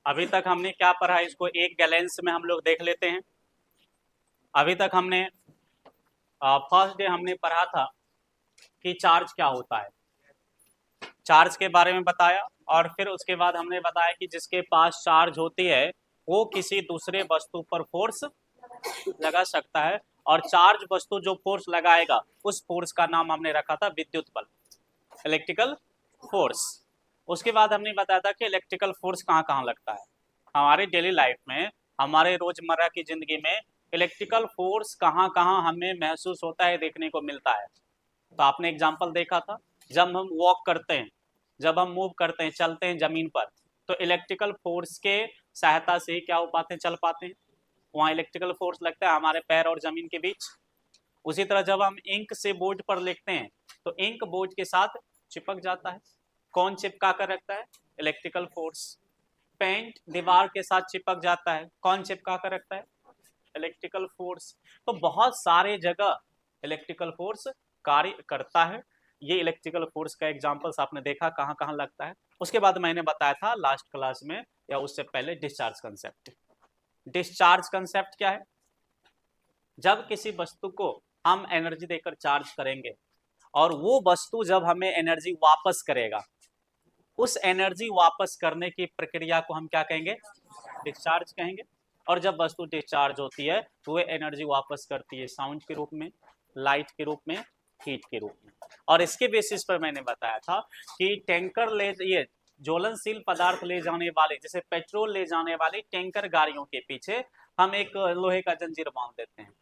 अभी तक हमने क्या पढ़ा, इसको एक गैलेंस में हम लोग देख लेते हैं। अभी तक हमने फर्स्ट डे हमने पढ़ा था कि चार्ज क्या होता है, चार्ज के बारे में बताया। और फिर उसके बाद हमने बताया कि जिसके पास चार्ज होती है वो किसी दूसरे वस्तु पर फोर्स लगा सकता है, और चार्ज वस्तु जो फोर्स लगाएगा उस फोर्स का नाम हमने रखा था विद्युत बल, इलेक्ट्रिकल फोर्स। उसके बाद हमने बताया था कि इलेक्ट्रिकल फोर्स कहाँ कहाँ लगता है हमारे डेली लाइफ में, हमारे रोजमर्रा की जिंदगी में इलेक्ट्रिकल फोर्स कहाँ कहाँ हमें महसूस होता है, देखने को मिलता है। तो आपने एग्जाम्पल देखा था, जब हम वॉक करते हैं, जब हम मूव करते हैं, चलते हैं जमीन पर, तो इलेक्ट्रिकल फोर्स के सहायता से ही क्या हो पाते हैं, चल पाते हैं। वहाँ इलेक्ट्रिकल फोर्स लगता है हमारे पैर और जमीन के बीच। उसी तरह जब हम इंक से बोर्ड पर लिखते हैं तो इंक बोर्ड के साथ चिपक जाता है। कौन चिपका कर रखता है, इलेक्ट्रिकल फोर्स। पेंट दीवार के साथ चिपक जाता है, कौन चिपका कर रखता है, इलेक्ट्रिकल फोर्स। तो बहुत सारे जगह इलेक्ट्रिकल फोर्स कार्य करता है। ये इलेक्ट्रिकल फोर्स का एग्जांपल्स आपने देखा कहाँ कहाँ लगता है। उसके बाद मैंने बताया था लास्ट क्लास में या उससे पहले डिस्चार्ज कंसेप्ट। डिस्चार्ज कंसेप्ट क्या है, जब किसी वस्तु को हम एनर्जी देकर चार्ज करेंगे और वो वस्तु जब हमें एनर्जी वापस करेगा, उस एनर्जी वापस करने की प्रक्रिया को हम क्या कहेंगे, डिस्चार्ज कहेंगे। और जब वस्तु डिस्चार्ज होती है तो वह एनर्जी वापस करती है साउंड के रूप में, लाइट के रूप में, हीट के रूप में। और इसके बेसिस पर मैंने बताया था कि टैंकर ले, ये ज्वलनशील पदार्थ ले जाने वाले, जैसे पेट्रोल ले जाने वाली टैंकर गाड़ियों के पीछे हम एक लोहे का जंजीर बांध देते हैं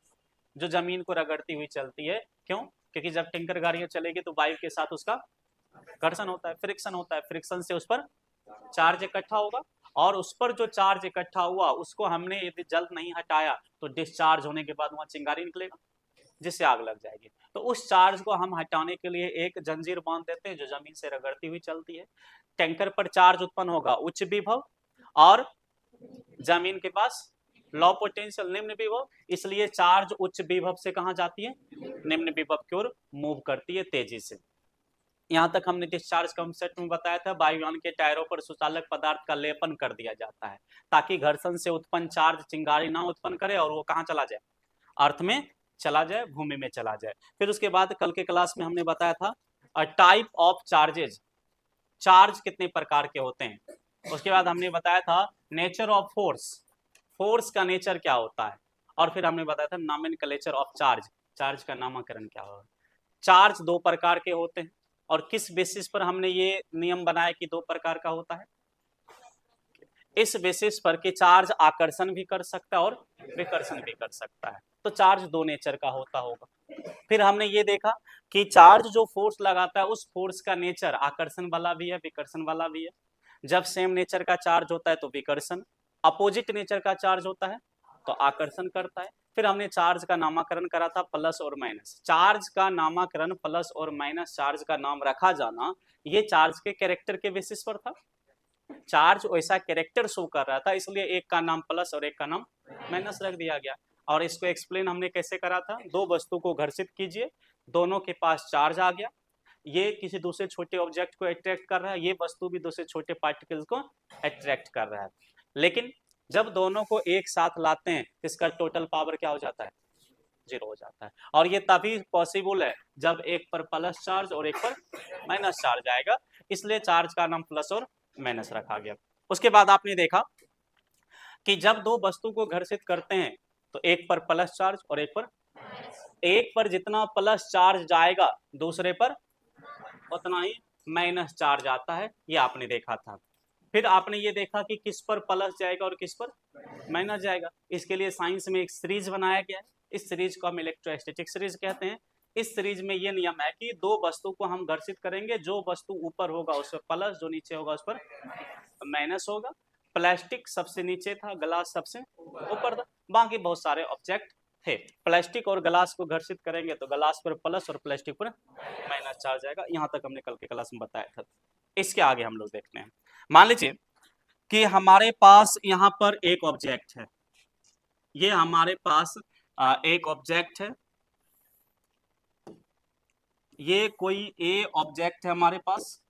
जो जमीन को रगड़ती हुई चलती है। क्यों, क्योंकि जब टैंकर गाड़ियां चलेगी तो वायु के साथ उसका घर्षण होता है, फ्रिक्शन होता है, फ्रिक्शन से उस पर चार्ज इकट्ठा होगा, और उस पर जो चार्ज इकट्ठा हुआ उसको हमने यदि जल्द नहीं हटाया तो डिस्चार्ज होने के बाद वहां चिंगारी निकलेगा जिससे आग लग जाएगी। तो उस चार्ज को हम हटाने के लिए एक जंजीर बांध देते हैं जो जमीन से रगड़ती हुई चलती है। टैंकर पर चार्ज उत्पन्न होगा उच्च विभव, और जमीन के पास लो पोटेंशियल निम्न विभव, इसलिए चार्ज उच्च विभव से कहां जाती है, निम्न विभव की ओर मूव करती है तेजी से। यहां तक हमने डिस्चार्ज कंसेप्ट में बताया था, वायुयान के टायरों पर सुचालक पदार्थ का लेपन कर दिया जाता है ताकि घर्षण से उत्पन्न चार्ज चिंगारी ना उत्पन्न करे और वो कहां चला जाए, अर्थ में चला जाए, भूमि में चला जाए। फिर उसके बाद कल के क्लास में हमने बताया था टाइप ऑफ चार्जेज, चार्ज कितने प्रकार के होते हैं। उसके बाद हमने बताया था नेचर ऑफ फोर्स, फोर्स का नेचर क्या होता है। और फिर हमने बताया था नॉमेनक्लेचर ऑफ चार्ज, चार्ज का नामकरण क्या होगा। चार्ज दो प्रकार के होते हैं, और किस बेसिस पर हमने ये नियम बनाया कि दो प्रकार का होता है, इस बेसिस पर कि चार्ज आकर्षण भी कर सकता है और विकर्षण भी कर सकता है। तो चार्ज दो नेचर का होता होगा। फिर हमने ये देखा कि चार्ज जो फोर्स लगाता है उस फोर्स का नेचर आकर्षण वाला भी है, विकर्षण वाला भी है। जब सेम नेचर का चार्ज होता है तो विकर्षण, अपोजिट नेचर का चार्ज होता है तो आकर्षण करता है। फिर हमने चार्ज का नामकरण करा था प्लस और माइनस, चार्ज का नामकरण प्लस और माइनस चार्ज का नाम रखा जाना ये चार्ज के कैरेक्टर के बेसिस पर था। चार्ज वैसा कैरेक्टर शो कर रहा था इसलिए एक का नाम प्लस और एक का नाम माइनस रख दिया गया। और इसको एक्सप्लेन हमने कैसे करा था, दो वस्तु को घर्षित कीजिए, दोनों के पास चार्ज आ गया, ये किसी दूसरे छोटे ऑब्जेक्ट को अट्रैक्ट कर रहा है, ये वस्तु भी दूसरे छोटे पार्टिकल्स को अट्रैक्ट कर रहा है। लेकिन जब दोनों को एक साथ लाते हैं इसका टोटल पावर क्या हो जाता है, जीरो हो जाता है। और ये तभी पॉसिबल है जब एक पर प्लस चार्ज और एक पर माइनस चार्ज आएगा, इसलिए चार्ज का नाम प्लस और माइनस रखा गया। उसके बाद आपने देखा कि जब दो वस्तु को घर्षित करते हैं तो एक पर प्लस चार्ज और एक पर जितना प्लस चार्ज जाएगा दूसरे पर उतना ही माइनस चार्ज आता है, ये आपने देखा था। फिर आपने ये देखा कि किस पर प्लस जाएगा और किस पर माइनस जाएगा, इसके लिए साइंस में एक सीरीज बनाया गया है, इस सीरीज को हम इलेक्ट्रोस्टैटिक सीरीज कहते हैं। इस सीरीज में ये नियम है कि दो वस्तु को हम घर्षित करेंगे, जो वस्तु ऊपर होगा उस पर प्लस, जो नीचे होगा उस पर माइनस होगा। प्लास्टिक सबसे नीचे था, ग्लास सबसे ऊपर था, बाकी बहुत सारे ऑब्जेक्ट थे। प्लास्टिक और ग्लास को घर्षित करेंगे तो ग्लास पर प्लस और प्लास्टिक पर माइनस चार्ज आएगा। यहाँ तक हमने कल के क्लास में बताया था। इसके आगे हम लोग देखते हैं, मान लीजिए कि हमारे पास यहाँ पर एक ऑब्जेक्ट है, ये हमारे पास एक ऑब्जेक्ट है, ये कोई ए ऑब्जेक्ट है हमारे पास,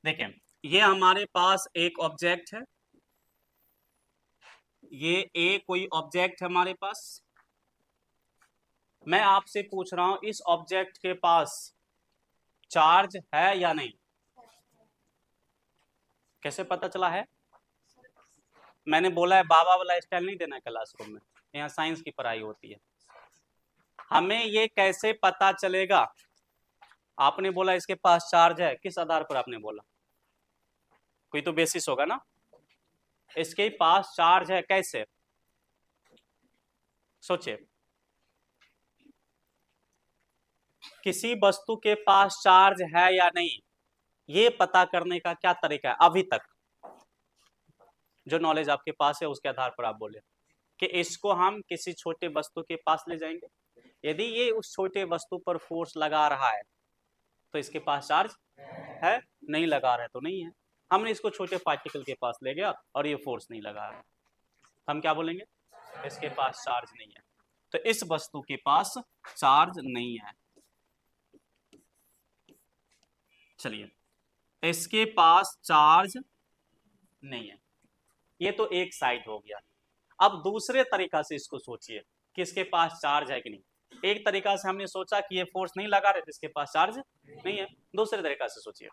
देखें, ये हमारे पास एक ऑब्जेक्ट है, ये ए कोई ऑब्जेक्ट है हमारे पास। मैं आपसे पूछ रहा हूं इस ऑब्जेक्ट के पास चार्ज है या नहीं? कैसे पता चला है? मैंने बोला है बाबा वाला स्टाइल नहीं देना है क्लासरूम में, यहाँ साइंस की पढ़ाई होती है। हमें ये कैसे पता चलेगा? आपने बोला इसके पास चार्ज है, किस आधार पर आपने बोला? कोई तो बेसिस होगा ना। इसके पास चार्ज है कैसे? सोचिए, किसी वस्तु के पास चार्ज है या नहीं, ये पता करने का क्या तरीका है अभी तक? जो नॉलेज आपके पास है उसके आधार पर आप बोले कि इसको हम किसी छोटे वस्तु के पास ले जाएंगे, यदि ये उस छोटे वस्तु पर फोर्स लगा रहा है तो इसके पास चार्ज है, नहीं लगा रहा है तो नहीं है। हमने इसको छोटे पार्टिकल के पास ले गया और ये फोर्स नहीं लगा रहा है, हम क्या बोलेंगे? इसके पास चार्ज नहीं है। तो इस वस्तु के पास चार्ज नहीं है। चलिए, इसके पास चार्ज नहीं है, ये तो एक साइड हो गया। अब दूसरे तरीका से इसको सोचिए कि इसके पास चार्ज है कि नहीं। एक तरीका से हमने सोचा कि ये फोर्स नहीं लगा रहे थे, इसके पास चार्ज नहीं है। दूसरे तरीका से सोचिए,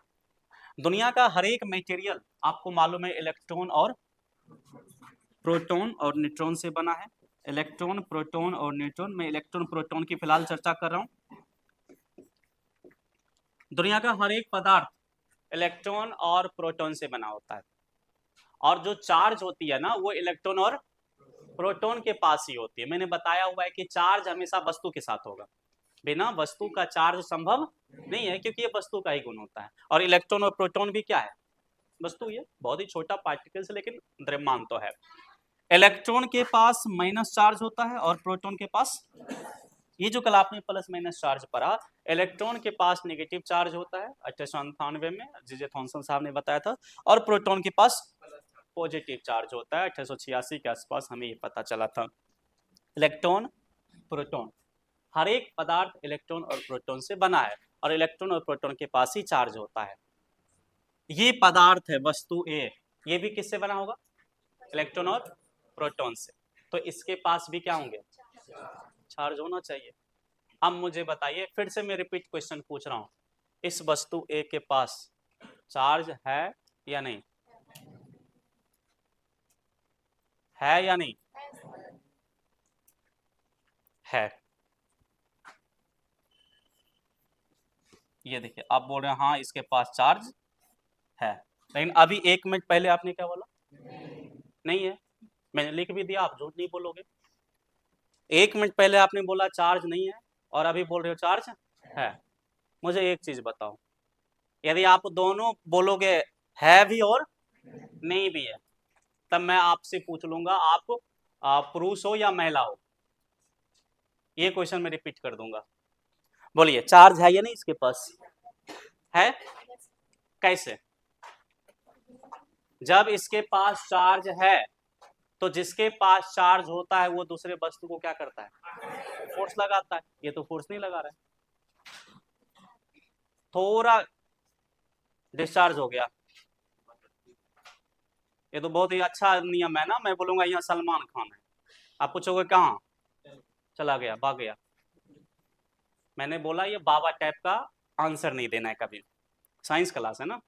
दुनिया का हर एक मटेरियल आपको मालूम है इलेक्ट्रॉन और प्रोटॉन और न्यूट्रॉन से बना है। इलेक्ट्रॉन, प्रोटॉन और न्यूट्रॉन। मैं इलेक्ट्रॉन प्रोटॉन की फिलहाल चर्चा कर रहा हूं। दुनिया का हर एक पदार्थ इलेक्ट्रॉन और प्रोटॉन से बना होता है, और जो चार्ज होती है ना वो इलेक्ट्रॉन और प्रोटॉन के पास ही होती है। मैंने बताया हुआ है कि चार्ज हमेशा वस्तु के साथ होगा, बिना वस्तु का चार्ज संभव नहीं है, क्योंकि ये वस्तु का ही गुण होता है। और इलेक्ट्रॉन और प्रोटॉन भी क्या है? वस्तु। ये बहुत ही छोटा पार्टिकल है लेकिन द्रव्यमान तो है। इलेक्ट्रॉन के पास माइनस चार्ज होता है और प्रोटॉन के पास, ये जो कल आपने प्लस माइनस चार्ज पढ़ा, इलेक्ट्रॉन के पास नेगेटिव चार्ज होता है 1898 में जे थॉमसन साहब ने बताया था, और प्रोटॉन के पास पॉजिटिव चार्ज होता है 1886 के आसपास हमें ये पता चला था। इलेक्ट्रॉन, प्रोटॉन, हर एक पदार्थ इलेक्ट्रॉन और प्रोटॉन से बना है, और इलेक्ट्रॉन और प्रोटॉन के पास ही चार्ज होता है। ये पदार्थ है वस्तु ए, ये भी किससे बना होगा? इलेक्ट्रॉन और प्रोटॉन से। तो इसके पास भी क्या होंगे? चार्ज होना चाहिए। अब मुझे बताइए, फिर से मैं रिपीट क्वेश्चन पूछ रहा हूं, इस वस्तु ए के पास चार्ज है या नहीं? है या नहीं? है। ये देखिए, आप बोल रहे हैं हाँ इसके पास चार्ज है, लेकिन अभी 1 मिनट पहले आपने क्या बोला? नहीं है। मैंने लिख भी दिया, आप झूठ नहीं बोलोगे। 1 मिनट पहले आपने बोला चार्ज नहीं है, और अभी बोल रहे हो चार्ज है। मुझे एक चीज बताओ, यदि आप दोनों बोलोगे है भी और नहीं भी है, तब मैं आपसे पूछ लूंगा आप पुरुष हो या महिला हो। ये क्वेश्चन मैं रिपीट कर दूंगा। बोलिए, चार्ज है या नहीं इसके पास? है। कैसे? जब इसके पास चार्ज है तो जिसके पास चार्ज होता है वो दूसरे वस्तु को क्या करता है? फोर्स लगाता है। ये तो फोर्स नहीं लगा रहा है, थोड़ा डिस्चार्ज हो गया। ये तो बहुत ही अच्छा नियम है ना। मैं बोलूंगा यहाँ सलमान खान है, आप पूछोगे कहाँ चला गया, भाग गया। मैंने बोला ये बाबा टाइप का आंसर नहीं देना है कभी, साइंस क्लास है ना।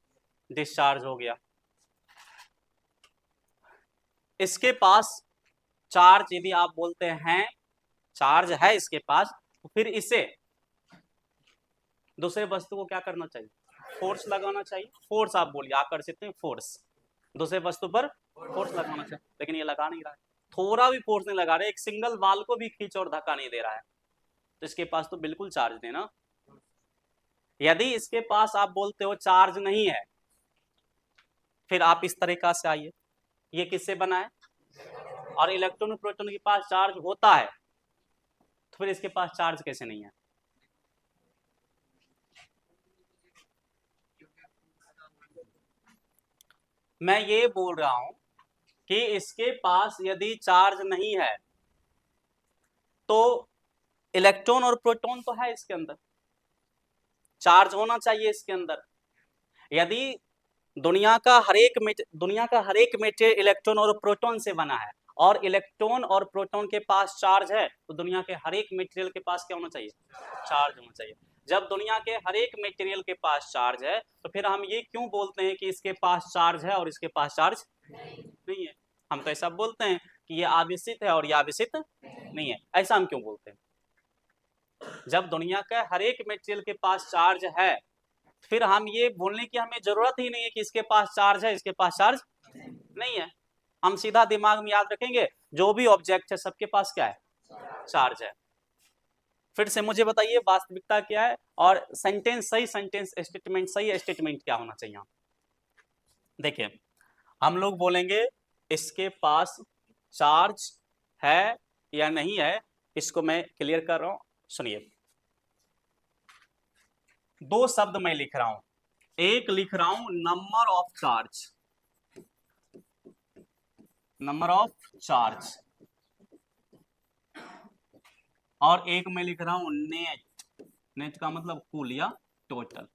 डिस्चार्ज हो गया, इसके पास चार्ज यदि आप बोलते हैं चार्ज है इसके पास, तो फिर इसे दूसरे वस्तु को क्या करना चाहिए? फोर्स लगाना चाहिए। फोर्स आप बोलिए, आकर्षित नहीं, फोर्स। दूसरे वस्तु पर फोर्स लगाना चाहिए, लेकिन ये लगा नहीं रहा है, थोड़ा भी फोर्स नहीं लगा रहा है, एक सिंगल बाल को भी खींच और धक्का नहीं दे रहा है, तो इसके पास तो बिल्कुल चार्ज नहीं ना। यदि इसके पास आप बोलते हो चार्ज नहीं है, फिर आप इस तरीका से आइए, ये किससे बना है? और इलेक्ट्रॉन प्रोटॉन के पास चार्ज होता है, तो फिर इसके पास चार्ज कैसे नहीं है? मैं ये बोल रहा हूं कि इसके पास यदि चार्ज नहीं है तो इलेक्ट्रॉन और प्रोटॉन तो है इसके अंदर, चार्ज होना चाहिए इसके अंदर। यदि दुनिया का हर एक मेटेरियल इलेक्ट्रॉन और प्रोटॉन से बना है, और इलेक्ट्रॉन और प्रोटॉन के पास चार्ज है, तो दुनिया के हर एक मेटेरियल के पास क्या होना चाहिए? चार्ज होना चाहिए। जब दुनिया के हर एक मेटेरियल के पास चार्ज है, तो फिर हम ये क्यों बोलते हैं कि इसके पास चार्ज है और इसके पास चार्ज नहीं है? हम तो ऐसा बोलते हैं कि ये आवेशित है और ये आवेशित नहीं है। ऐसा हम क्यों बोलते हैं? जब दुनिया के हर एक मेटेरियल के पास चार्ज है, फिर हम ये बोलने की हमें जरूरत ही नहीं है कि इसके पास चार्ज है, इसके पास चार्ज नहीं है। हम सीधा दिमाग में याद रखेंगे, जो भी ऑब्जेक्ट है सबके पास क्या है? चार्ज है। फिर से मुझे बताइए वास्तविकता क्या है, और सही स्टेटमेंट क्या होना चाहिए? देखिए, हम लोग बोलेंगे इसके पास चार्ज है या नहीं है, इसको मैं क्लियर कर रहा हूं, सुनिए। दो शब्द मैं लिख रहा हूं, एक लिख रहा हूं नंबर ऑफ चार्ज, और एक मैं लिख रहा हूं नेट का मतलब कुल या टोटल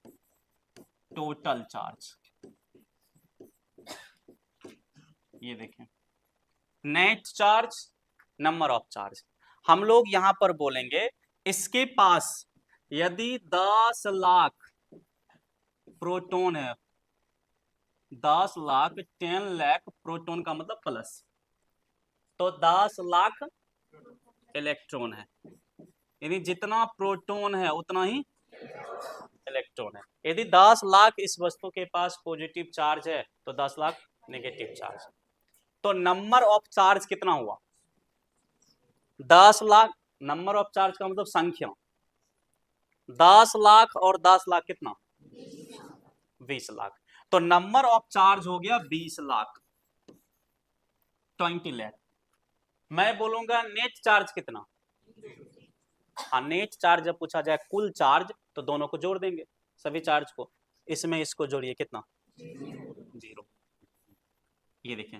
चार्ज। ये देखें, net charge, number of charge. हम लोग यहां पर बोलेंगे इसके पास यदि 10 लाख प्रोटॉन है, 10 लाख 10 लाख प्रोटॉन का मतलब प्लस, तो 10 लाख इलेक्ट्रॉन है, यानी जितना प्रोटॉन है उतना ही इलेक्ट्रॉन है। यदि 10 लाख इस वस्तु के पास पॉजिटिव चार्ज है, तो 10 लाख नेगेटिव चार्ज। तो नंबर ऑफ चार्ज कितना हुआ? 10 लाख। नंबर ऑफ चार्ज का मतलब संख्या। 10 लाख और 10 लाख कितना? 20 लाख। तो नंबर ऑफ चार्ज हो गया 20 लाख, 20 लाख। मैं बोलूंगा नेट चार्ज कितना? हाँ, नेट चार्ज जब पूछा जाए कुल चार्ज, तो दोनों को जोड़ देंगे, सभी चार्ज को। इसमें इसको जोड़िए, कितना? 0। ये देखें,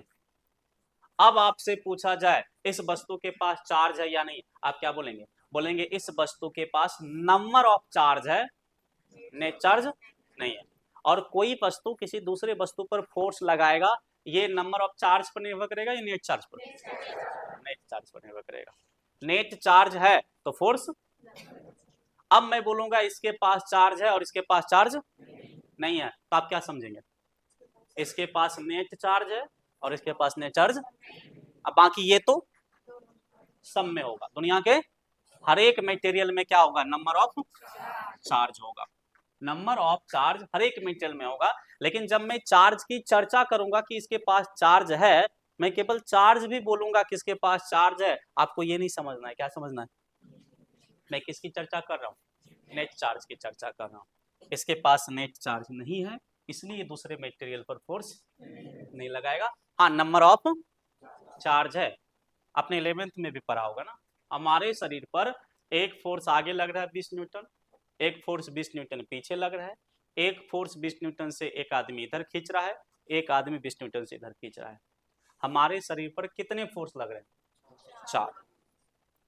अब आपसे पूछा जाए इस वस्तु के पास चार्ज है या नहीं, आप क्या बोलेंगे? बोलेंगे इस वस्तु के पास नंबर ऑफ चार्ज है, नेट चार्ज नहीं है। और कोई वस्तु किसी दूसरे वस्तु पर फोर्स लगाएगा, ये नंबर ऑफ चार्ज पर निर्भर करेगा या नेट चार्ज पर? नेट चार्ज पर निर्भर करेगा। नेट चार्ज है तो फोर्स। अब मैं बोलूंगा इसके पास चार्ज है और इसके पास चार्ज नहीं है, तो आप क्या समझेंगे? इसके पास नेट चार्ज है और इसके पास नेट चार्ज। अब बाकी ये तो सब में होगा, दुनिया के हर एक मटेरियल में क्या होगा? नंबर ऑफ चार्ज होगा। नंबर ऑफ चार्ज हर एक मटेरियल में होगा। लेकिन जब मैं चार्ज की चर्चा करूंगा कि इसके पास चार्ज है, मैं केवल चार्ज भी बोलूंगा कि इसके पास चार्ज है, आपको ये नहीं समझना है। क्या समझना है? मैं किसकी चर्चा कर रहा हूँ? नेट चार्ज की चर्चा कर रहा हूँ। इसके पास नेट चार्ज नहीं है, इसलिए दूसरे मटेरियल पर फोर्स नहीं लगाएगा। हाँ, नंबर ऑफ चार्ज है। अपने 11th में भी पढ़ा होगा ना, हमारे शरीर पर एक फोर्स आगे लग रहा है 20 न्यूटन, एक फोर्स 20 न्यूटन पीछे लग रहा है, एक फोर्स 20 न्यूटन से एक आदमी इधर खींच रहा है, एक आदमी 20 न्यूटन से इधर खींच रहा है। हमारे शरीर पर कितने फोर्स लग रहे हैं? 4।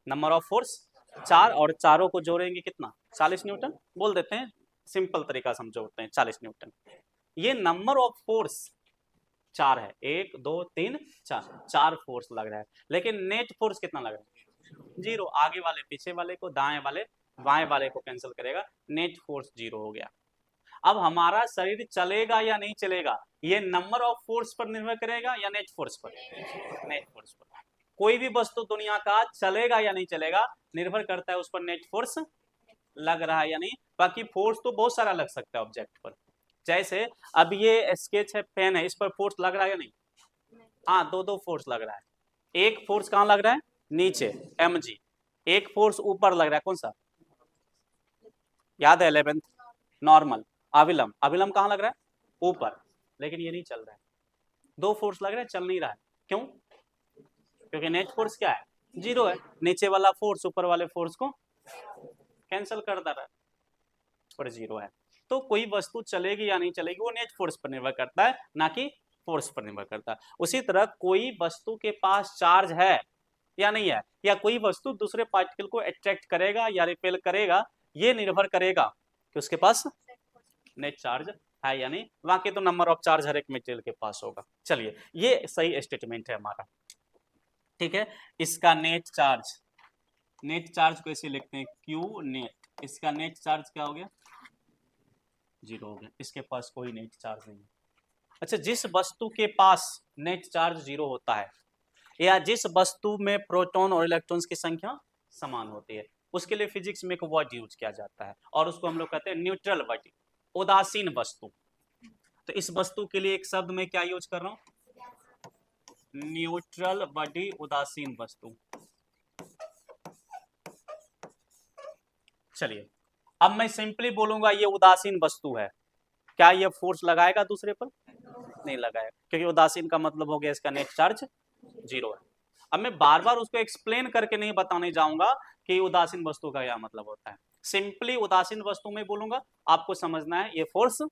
नंबर ऑफ फोर्स 4, और चारों को जोड़ेंगे कितना? 40 न्यूटन बोल देते हैं, सिंपल तरीका समझोते हैं, 40 न्यूटन। ये नंबर ऑफ फोर्स 4 है, 1 2 3 4, 4 फोर्स लग रहा है। लेकिन नेट फोर्स कितना लग रहा है? 0। आगे वाले पीछे वाले को, दाएं वाले बाएं वाले को कैंसिल करेगा, नेट फोर्स 0 हो गया। अब हमारा शरीर चलेगा या नहीं चलेगा, ये नंबर ऑफ फोर्स पर निर्भर करेगा या नेट फोर्स पर? नेट फोर्स पर। कोई भी वस्तु दुनिया का चलेगा या नहीं चलेगा, निर्भर करता है उस पर नेट फोर्स लग रहा है या नहीं। बाकी फोर्स तो बहुत सारा लग सकता है ऑब्जेक्ट पर। जैसे अब ये स्केच है, पेन है, इस पर फोर्स लग रहा है या नहीं? हाँ, दो फोर्स लग रहा है। एक फोर्स कहाँ लग रहा है? नीचे, mg। एक फोर्स ऊपर लग रहा है, कौन सा? याद है 11th? नॉर्मल। अविलंब। अविलंब कहाँ लग रहा है? ऊपर। लेकिन ये नहीं चल रहा है, 2 फोर्स लग रहा है, चल नहीं रहा है। क्यों? क्योंकि नेट फोर्स क्या है? 0 है। नीचे वाला फोर्स ऊपर वाले फोर्स को कैंसिल कर दे रहा है, पर 0 है। तो कोई वस्तु चलेगी या नहीं चलेगी, वो नेट फोर्स पर निर्भर करता है, ना कि फोर्स पर निर्भर करता है। उसी तरह कोई वस्तु के पास चार्ज है या नहीं है, या कोई वस्तु दूसरे पार्टिकल को अट्रैक्ट करेगा या रिपेल करेगा, ये निर्भर करेगा कि उसके पास नेट चार्ज है या नहीं, बाकी तो नंबर ऑफ चार्ज हर एक मटेरियल के पास होगा। चलिए ये सही स्टेटमेंट है हमारा, ठीक है। इसका नेट चार्ज को ऐसे लिखते हैं क्यू नेट, इसका नेट चार्ज क्या हो गया, 0 हो गया, इसके पास कोई नेट चार्ज नहीं है। अच्छा, जिस वस्तु के पास नेट चार्ज 0 होता है या जिस वस्तु में प्रोटॉन और इलेक्ट्रॉन्स की संख्या समान होती है, उसके लिए फिजिक्स में एक वर्ड यूज किया जाता है और उसको हम लोग कहते हैं न्यूट्रल बॉडी, उदासीन वस्तु। तो इस वस्तु के लिए एक शब्द में क्या यूज कर रहा हूं, न्यूट्रल बॉडी, उदासीन वस्तु। चलिए अब मैं सिंपली बोलूंगा ये उदासीन वस्तु है, क्या ये फोर्स लगाएगा दूसरे पर, नहीं लगाएगा, क्योंकि उदासीन का मतलब हो गया इसका नेट चार्ज 0 है। अब मैं बार बार उसको एक्सप्लेन करके नहीं बताने जाऊंगा कि उदासीन वस्तु का क्या मतलब होता है, सिंपली उदासीन वस्तु में बोलूंगा, आपको समझना है ये फोर्स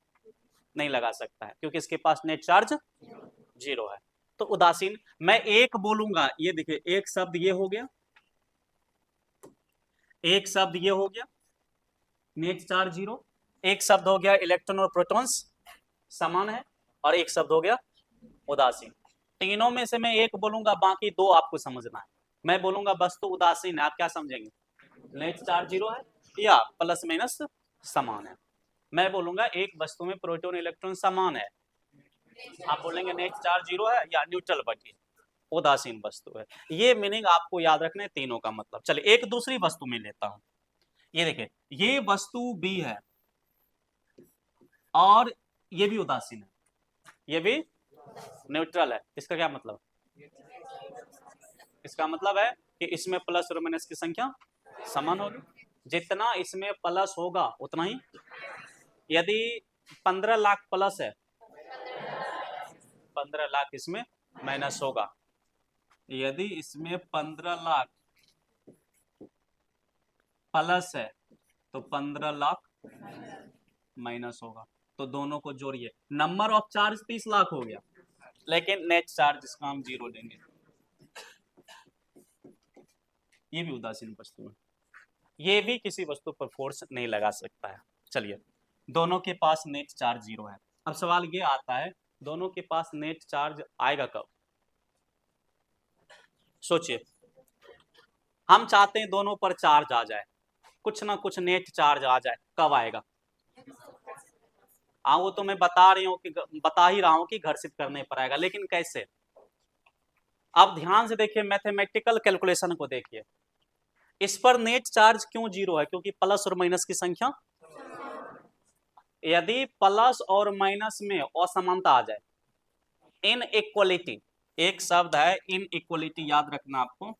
नहीं लगा सकता है क्योंकि इसके पास नेट चार्ज 0 है। तो उदासीन, मैं एक बोलूंगा, ये देखिए एक शब्द ये हो गया, एक शब्द ये हो गया नेट चार्ज 0, एक शब्द हो गया इलेक्ट्रॉन और प्रोटॉन्स समान है, और एक शब्द हो गया उदासीन। तीनों में से मैं एक बोलूंगा, बाकी दो आपको समझना है। मैं बोलूंगा वस्तु उदासीन है, आप क्या समझेंगे, नेट चार्ज 0 है या प्लस माइनस समान है। मैं बोलूंगा एक वस्तु में प्रोटॉन इलेक्ट्रॉन समान है, आप बोलेंगे नेट चार्ज 0 है या न्यूट्रल बॉडी, उदासीन वस्तु है। ये मीनिंग आपको याद रखना है तीनों का मतलब। चलिए एक दूसरी वस्तु में लेता हूं, ये देखिए ये वस्तु B है और ये भी उदासीन है, ये भी न्यूट्रल है। इसका क्या मतलब, इसका मतलब है कि इसमें प्लस और माइनस की संख्या समान होगी, जितना इसमें प्लस होगा उतना ही, यदि 15 लाख प्लस है 15 लाख इसमें माइनस होगा, यदि इसमें 15 लाख प्लस है तो 15 लाख माइनस होगा, तो दोनों को जोड़िए, नंबर ऑफ चार्ज 30 लाख हो गया, लेकिन नेट चार्ज इसका हम 0 देंगे। ये भी उदासीन वस्तु है, ये भी किसी वस्तु पर फोर्स नहीं लगा सकता है। चलिए दोनों के पास नेट चार्ज 0 है। अब सवाल ये आता है दोनों के पास नेट चार्ज आएगा कब, सोचिए, हम चाहते हैं दोनों पर चार्ज आ जाए, कुछ ना कुछ नेट चार्ज आ जाए, कब आएगा, हाँ वो तो मैं बता ही रहा हूं कि घर्षित करने पर आएगा, लेकिन कैसे। अब ध्यान से देखिए, मैथमेटिकल कैलकुलेशन को देखिए, इस पर नेट चार्ज क्यों 0 है, क्योंकि प्लस और माइनस की संख्या, यदि प्लस और माइनस में असमानता आ जाए, इन इक्वलिटी, एक शब्द है इन इक्वलिटी, याद रखना आपको,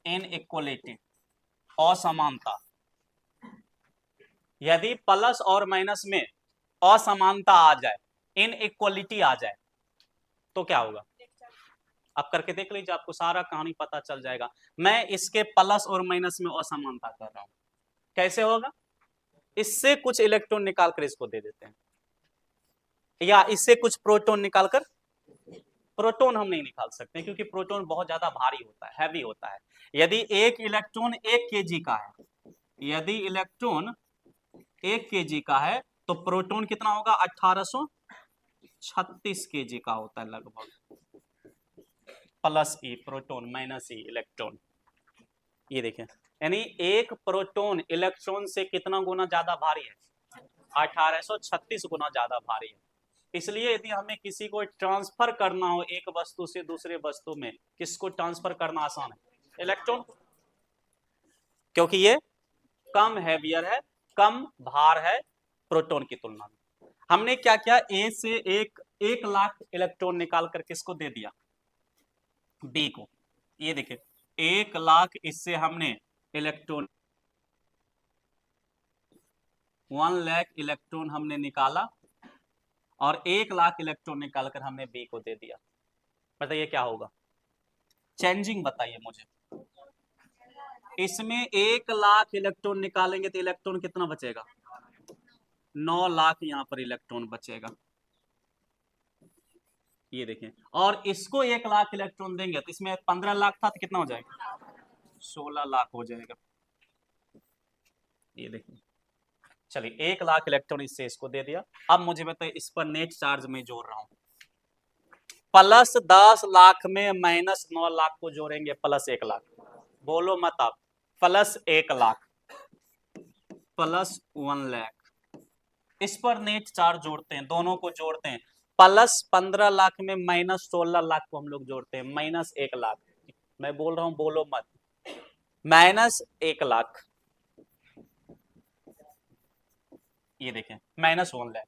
इन इक्वलिटी, असमानता, यदि प्लस और माइनस में असमानता आ जाए, इन इक्वलिटी आ जाए, तो क्या होगा, आप करके देख लीजिए, आपको सारा कहानी पता चल जाएगा। मैं इसके प्लस और माइनस में असमानता कर रहा हूं, कैसे होगा, इससे कुछ इलेक्ट्रॉन निकालकर इसको दे देते हैं, या इससे कुछ प्रोटॉन निकालकर, प्रोटॉन हम नहीं निकाल सकते क्योंकि प्रोटॉन बहुत ज्यादा भारी होता है, हैवी होता है। यदि एक इलेक्ट्रॉन 1 kg का है, यदि इलेक्ट्रॉन 1 kg का है तो प्रोटॉन कितना होगा, 1836 kg का होता है लगभग, प्लस ई प्रोटॉन माइनस ई इलेक्ट्रॉन। ये देखें, यानी एक प्रोटॉन इलेक्ट्रॉन से कितना गुना ज्यादा भारी है, 1836 गुना ज्यादा भारी है। इसलिए यदि हमें किसी को ट्रांसफर करना हो एक वस्तु से दूसरे वस्तु में, किसको ट्रांसफर करना आसान है, इलेक्ट्रॉन, क्योंकि ये कम हैवियर है, कम भार है प्रोटॉन की तुलना में। हमने क्या किया, ए से एक लाख इलेक्ट्रॉन निकाल कर किसको दे दिया, बी को। ये देखिए 1 लाख इससे हमने इलेक्ट्रॉन, 1 लाख इलेक्ट्रॉन हमने निकाला और 1 लाख इलेक्ट्रॉन निकालकर हमने बी को दे दिया। बताइए क्या होगा, चेंजिंग बताइए मुझे। इसमें 1 लाख इलेक्ट्रॉन निकालेंगे तो इलेक्ट्रॉन कितना बचेगा, 9 लाख यहां पर इलेक्ट्रॉन बचेगा। ये देखें, और इसको 1 लाख इलेक्ट्रॉन देंगे तो इसमें 15 लाख था तो कितना हो जाएगा, 16 लाख हो जाएगा। ये देखिए, चलिए 1 लाख इलेक्ट्रॉन इससे इसको दे दिया। अब मुझे बताइए इस पर नेट चार्ज में जोड़ रहा हूं, प्लस 10 लाख में माइनस 9 लाख को जोड़ेंगे प्लस 1 लाख, बोलो मत आप, प्लस 1 लाख प्लस 1 लाख, इस पर नेट चार्ज जोड़ते हैं, दोनों को जोड़ते हैं, प्लस 15 लाख में माइनस 16 लाख को हम लोग जोड़ते हैं, माइनस 1 लाख, मैं बोल रहा हूं बोलो मत, माइनस 1 लाख, ये देखें माइनस 1 लाख।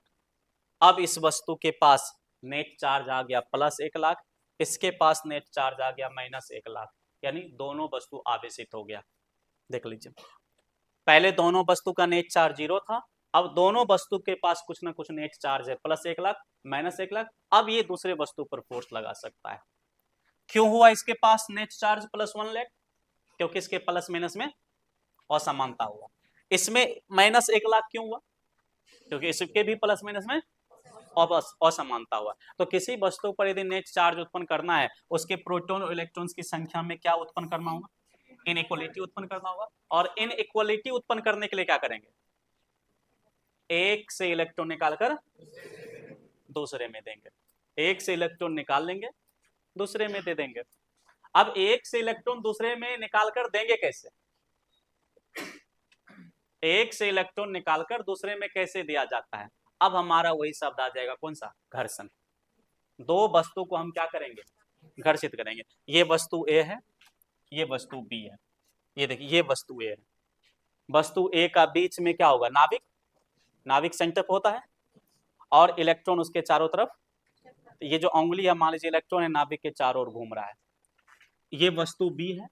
अब इस वस्तु के पास नेट चार्ज आ गया प्लस 1 लाख, इसके पास नेट चार्ज आ गया माइनस 1 लाख, यानी दोनों वस्तु आवेशित हो गया। देख लीजिए, पहले दोनों वस्तु का नेट चार्ज 0 था, अब दोनों वस्तु के पास कुछ ना कुछ नेट चार्ज है, प्लस 1 लाख माइनस 1 लाख। अब ये दूसरे वस्तु पर फोर्स लगा सकता है। क्यों हुआ इसके पास नेट चार्ज प्लस 1 लाख, क्योंकि इसके प्लस माइनस में असमानता हुआ। इसमें माइनस 1 लाख क्यों हुआ, क्योंकि इसके भी प्लस माइनस में असमानता हुआ। तो किसी वस्तु पर यदि नेट चार्ज उत्पन्न करना है, उसके प्रोटॉन और इलेक्ट्रॉन्स की संख्या में क्या उत्पन्न करना होगा, इनइक्वालिटी उत्पन्न करना होगा। और इनइक्वालिटी उत्पन्न करने के लिए क्या करेंगे, एक से इलेक्ट्रॉन निकालकर दूसरे में देंगे, एक से इलेक्ट्रॉन निकाल लेंगे दूसरे में दे देंगे। अब एक से इलेक्ट्रॉन दूसरे में निकालकर देंगे कैसे, एक से इलेक्ट्रॉन निकालकर दूसरे में कैसे दिया जाता है, अब हमारा वही शब्द आ जाएगा, कौन सा, घर्षण। दो वस्तु को हम क्या करेंगे, घर्षित करेंगे। ये वस्तु ए है, ये वस्तु बी है, ये देखिए ये वस्तु ए है, वस्तु ए का बीच में क्या होगा, नाभिक, नाभिक सेंटर होता है, और इलेक्ट्रॉन उसके चारों तरफ, ये जो उंगली है मान लीजिए इलेक्ट्रॉन है, नाभिक के चारों ओर घूम रहा है। ये वस्तु बी है,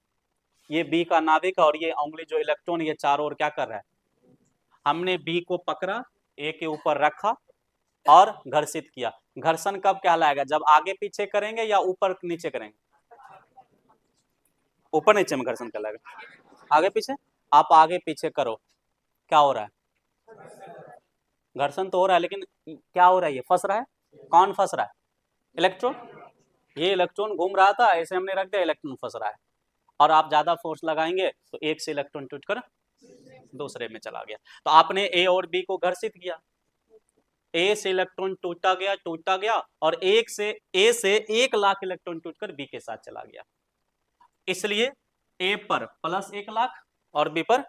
ये बी का नाभिक, और ये उंगली जो इलेक्ट्रॉन ये चारों ओर क्या कर रहा है, हमने बी को पकड़ा, ए के ऊपर रखा और घर्षित किया। घर्षण कब कहलाएगा, जब आगे पीछे करेंगे या ऊपर नीचे करेंगे, ऊपर नीचे में घर्षण कहलाएगा। आगे पीछे, आप आगे पीछे करो, क्या हो रहा है, घर्षण तो हो रहा है, लेकिन क्या हो रहा है, ये फंस रहा है। कौन फंस रहा है, इलेक्ट्रॉन। ये इलेक्ट्रॉन घूम रहा था, ऐसे हमने रख दिया, इलेक्ट्रॉन फंस रहा है, और आप ज्यादा फोर्स लगाएंगे तो एक से इलेक्ट्रॉन टूटकर दूसरे में चला गया। तो आपने ए और बी को घर्षित किया, ए से इलेक्ट्रॉन टूटा गया, और एक से ए से 1 लाख इलेक्ट्रॉन टूटकर बी के साथ चला गया। इसलिए ए पर प्लस 1 लाख और बी पर,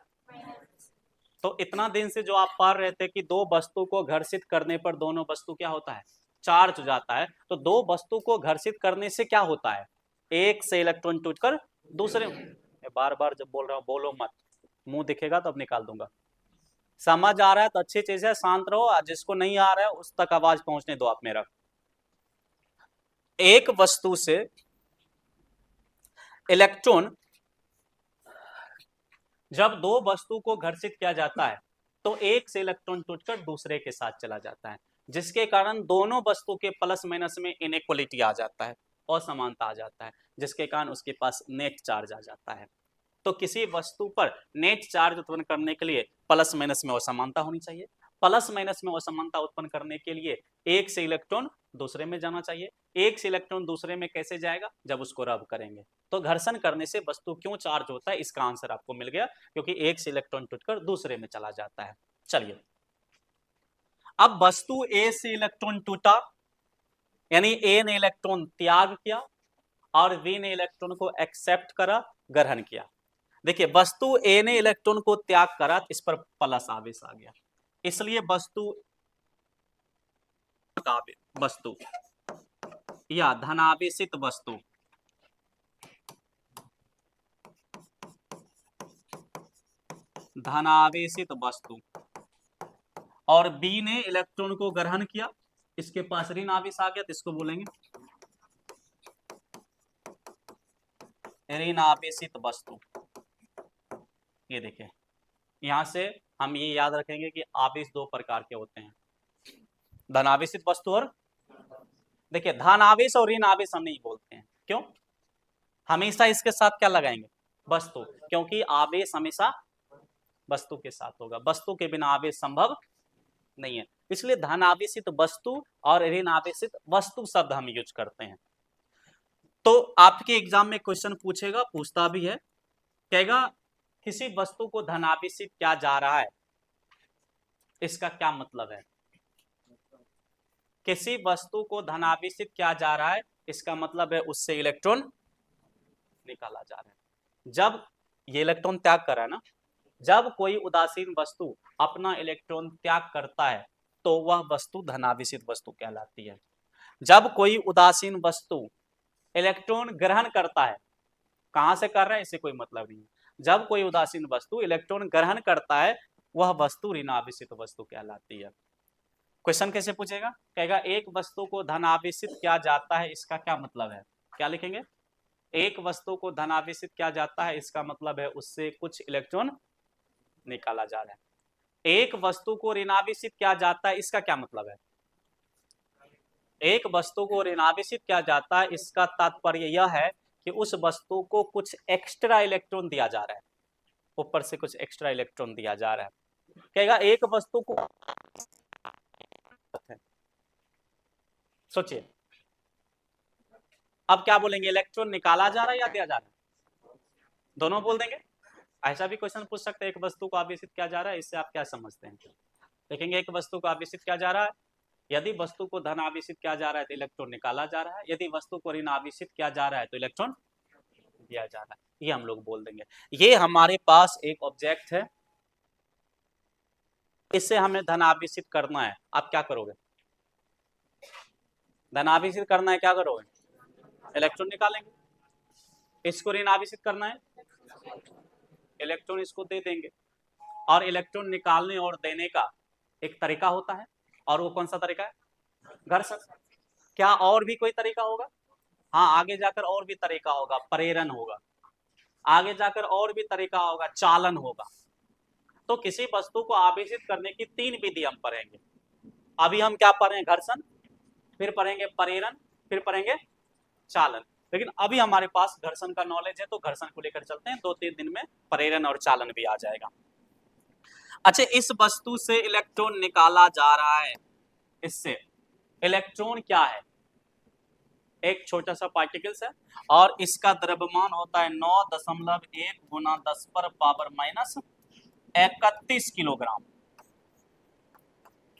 तो इतना दिन से जो आप पढ़ रहे थे कि दो वस्तु को घर्षित करने पर दोनों वस्तु क्या होता है, चार्ज हो जाता है। तो दो वस्तु को घर्षित करने से क्या होता है, एक से इलेक्ट्रॉन टूटकर दूसरे, बार बार जब बोल रहा हूं बोलो मत, मुंह दिखेगा तो अब निकाल दूंगा। समझ आ रहा है तो अच्छी चीज है, शांत रहो, जिसको नहीं आ रहा है उस तक आवाज पहुंचने दो आप मेरा। एक वस्तु से इलेक्ट्रॉन, जब दो वस्तु को घर्षित किया जाता है तो एक से इलेक्ट्रॉन टूटकर दूसरे के साथ चला जाता है, जिसके कारण दोनों वस्तु के प्लस माइनस में इनइक्वालिटी आ जाता है, असमानता आ जाता है, जिसके कारण उसके पास नेट चार्ज आ जाता है। तो किसी वस्तु पर नेट चार्ज उत्पन्न करने के लिए प्लस माइनस में असमानता होनी चाहिए। प्लस माइनस में असमानता उत्पन्न करने के लिए एक से इलेक्ट्रॉन दूसरे में जाना चाहिए। एक से इलेक्ट्रॉन दूसरे में कैसे जाएगा, जब उसको रब करेंगे। तो घर्षण करने से वस्तु क्यों चार्ज होता है, इसका आंसर आपको मिल गया, क्योंकि एक से इलेक्ट्रॉन टूटकर दूसरे में चला जाता है। चलिए, अब वस्तु ए से इलेक्ट्रॉन टूटा, यानी ए ने इलेक्ट्रॉन त्याग किया और बी ने इलेक्ट्रॉन को एक्सेप्ट करा, ग्रहण किया। देखिए, वस्तु ए ने इलेक्ट्रॉन को त्याग करा, इस पर प्लस आवेश आ गया, इसलिए वस्तु या धनावेशित वस्तु और बी ने इलेक्ट्रॉन को ग्रहण किया, इसके पास ऋण आवेश आ गया, तो इसको बोलेंगे ऋण आवेशित वस्तु। ये देखिए, यहां से हम ये याद रखेंगे कि आवेश दो प्रकार के होते हैं, धनावेशित वस्तु और, देखिए धन आवेश और ऋण आवेश हम नहीं बोलते हैं, क्यों, हमेशा इसके साथ क्या लगाएंगे, वस्तु, क्योंकि आवेश हमेशा वस्तु के साथ होगा, वस्तु के बिना आवेश संभव नहीं है, इसलिए धन आवेशित वस्तु और ऋण आवेशित वस्तु शब्द हम यूज करते हैं। तो आपके एग्जाम में क्वेश्चन पूछेगा, पूछता भी है, कहेगा किसी वस्तु को धन आवेशित किया जा रहा है, इसका क्या मतलब है? किसी वस्तु को धन आवेशित किया जा रहा है, इसका मतलब है उससे इलेक्ट्रॉन निकाला जा रहा है। जब ये इलेक्ट्रॉन त्याग कर रहा है ना, जब कोई उदासीन वस्तु अपना इलेक्ट्रॉन त्याग करता है तो वह वस्तु धनावेशित वस्तु कहलाती है। जब कोई उदासीन वस्तु इलेक्ट्रॉन ग्रहण करता है, कहां से कर रहा है इससे कोई मतलब नहीं है, जब कोई उदासीन वस्तु इलेक्ट्रॉन ग्रहण करता है वह वस्तु ऋणावेशित वस्तु कहलाती है। क्वेश्चन कैसे पूछेगा? कहेगा एक वस्तु को धनावेशित किया जाता है, इसका क्या मतलब है? क्या लिखेंगे? एक वस्तु को धनावेशित किया जाता है, इसका मतलब है उससे कुछ इलेक्ट्रॉन निकाला जा रहा है। एक वस्तु को ऋणावेशित किया जाता है, इसका क्या मतलब है? एक वस्तु को ऋणावेशित किया जाता है, इसका तात्पर्य यह है कि उस वस्तु को कुछ एक्स्ट्रा इलेक्ट्रॉन दिया जा रहा है, ऊपर से कुछ एक्स्ट्रा इलेक्ट्रॉन दिया जा रहा है। कहेगा एक वस्तु को, सोचिए अब क्या बोलेंगे, इलेक्ट्रॉन निकाला जा रहा है या दिया जा रहा है? दोनों बोल देंगे। ऐसा भी क्वेश्चन पूछ सकते हैं, एक वस्तु को आवेशित किया जा रहा है, इससे आप क्या समझते हैं? देखेंगे एक वस्तु को आवेशित किया जा रहा है, यदि वस्तु को धन आवेशित किया जा रहा है तो इलेक्ट्रॉन निकाला जा रहा है, यदि वस्तु को ऋण आवेशित किया जा रहा है तो इलेक्ट्रॉन दिया जा रहा है, ये हम लोग बोल देंगे। ये हमारे पास एक ऑब्जेक्ट है, इससे हमें धन आवेशित करना है, आप क्या करोगे? धन आवेशित करना है, क्या करोगे? इलेक्ट्रॉन निकालेंगे। इसको ऋण आवेशित करना है, इलेक्ट्रॉन इसको दे देंगे। और इलेक्ट्रॉन निकालने और देने का एक तरीका होता है, और वो कौन सा तरीका है? घर्षण। क्या और भी कोई तरीका होगा? हाँ, आगे जाकर और भी तरीका होगा, प्रेरण होगा, आगे जाकर और भी तरीका होगा, चालन होगा। तो किसी वस्तु को आवेशित करने की 3 विधि हम पढ़ेंगे। अभी हम क्या पढ़ रहे हैं? घर्षण, फिर पढ़ेंगे प्रेरण, फिर पढ़ेंगे चालन। लेकिन अभी हमारे पास घर्षण का नॉलेज है तो घर्षण को लेकर चलते हैं, 2-3 दिन में प्रेरण और चालन भी आ जाएगा। अच्छा, इस वस्तु से इलेक्ट्रॉन निकाला जा रहा है, इससे इलेक्ट्रॉन क्या है? एक छोटा सा पार्टिकल्स है और इसका द्रव्यमान होता है 9.1 गुना 10 पर पावर माइनस 31 किलोग्राम।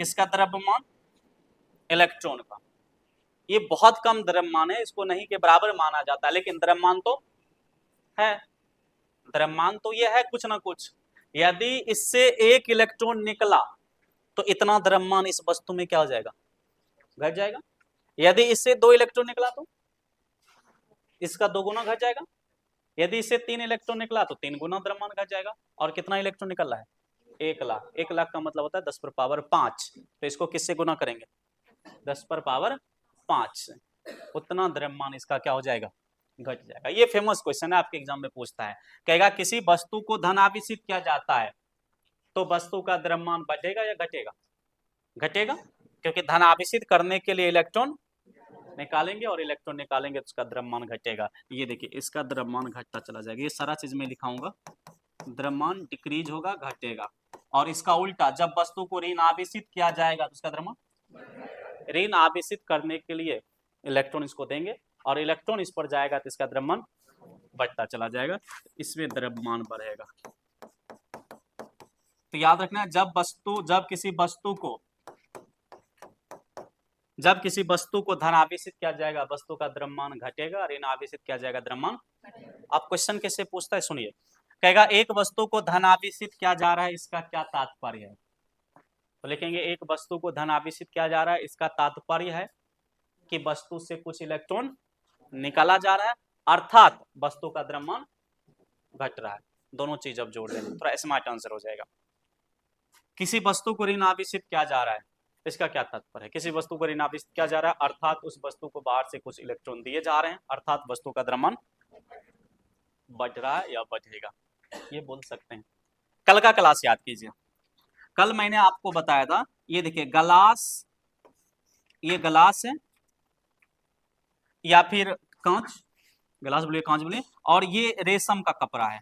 किसका द्रव्यमान? इलेक्ट्रॉन का। ये बहुत कम द्रव्यमान है, इसको नहीं के बराबर माना जाता है, लेकिन द्रव्यमान तो है, द्रव्यमान तो ये है कुछ ना कुछ। यदि इससे एक इलेक्ट्रॉन निकला तो इतना द्रव्यमान इस वस्तु में क्या हो जाएगा? घट जाएगा। यदि इससे 2 इलेक्ट्रॉन निकला तो इसका 2 गुना घट जाएगा। यदि इससे 3 इलेक्ट्रॉन निकला तो 3 गुना द्रव्यमान घट जाएगा। और कितना इलेक्ट्रॉन निकल रहा है? 1 लाख। 1 लाख का मतलब होता है 10 पर पावर 5, तो इसको किससे गुना करेंगे? 10 पर पावर 5 से, उतना द्रव्यमान इसका क्या हो जाएगा? घट जाएगा। ये फेमस क्वेश्चन है, आपके एग्जाम में पूछता है, कहेगा किसी वस्तु को धन आवेशित किया जाता है तो वस्तु का द्रव्यमान बढ़ेगा या घटेगा? घटेगा, क्योंकि धन आवेशित करने के लिए इलेक्ट्रॉन निकालेंगे और इलेक्ट्रॉन निकालेंगे तो उसका द्रव्यमान घटेगा। ये देखिए, इसका द्रव्यमान घटता चला जाएगा, ये सारा चीज में लिखाऊंगा, द्रव्यमान डिक्रीज होगा, घटेगा। और इसका उल्टा, जब वस्तु को ऋण आवेशित किया जाएगा तो उसका द्रव्यमान, ऋण आवेशित करने के लिए इलेक्ट्रॉन इसको देंगे और इलेक्ट्रॉन इस पर जाएगा तो इसका द्रव्यमान बढ़ता चला जाएगा, इसमें द्रव्यमान बढ़ेगा। तो याद रखना, जब किसी वस्तु को धन आवेशित किया जाएगा वस्तु का द्रव्यमान घटेगा, ऋण आवेशित किया जाएगा द्रव्यमान। अब क्वेश्चन कैसे पूछता है सुनिए, कहेगा एक वस्तु को धन आवेशित किया जा रहा है, इसका क्या तात्पर्य है? तो लिखेंगे एक वस्तु को धन आवेशित किया जा रहा है, इसका तात्पर्य है कि वस्तु से कुछ इलेक्ट्रॉन निकाला जा रहा है, अर्थात वस्तु का द्रव्यमान घट रहा है। दोनों चीज अब जोड़ देंगे, थोड़ा स्मार्ट आंसर हो जाएगा। किसी वस्तु को ऋण आवेशित किया जा रहा है, इसका क्या तात्पर्य है? किसी वस्तु को ऋण आवेशित किया जा रहा है अर्थात उस वस्तु को बाहर से कुछ इलेक्ट्रॉन दिए जा रहे हैं, अर्थात वस्तु का द्रव्यमान बढ़ रहा है या बढ़ेगा, ये बोल सकते हैं। कल का क्लास याद कीजिए, कल मैंने आपको बताया था, ये देखिए ग्लास, ये ग्लास है या फिर कांच, ग्लास बोलिए कांच बोलिए, और ये रेशम का कपड़ा है,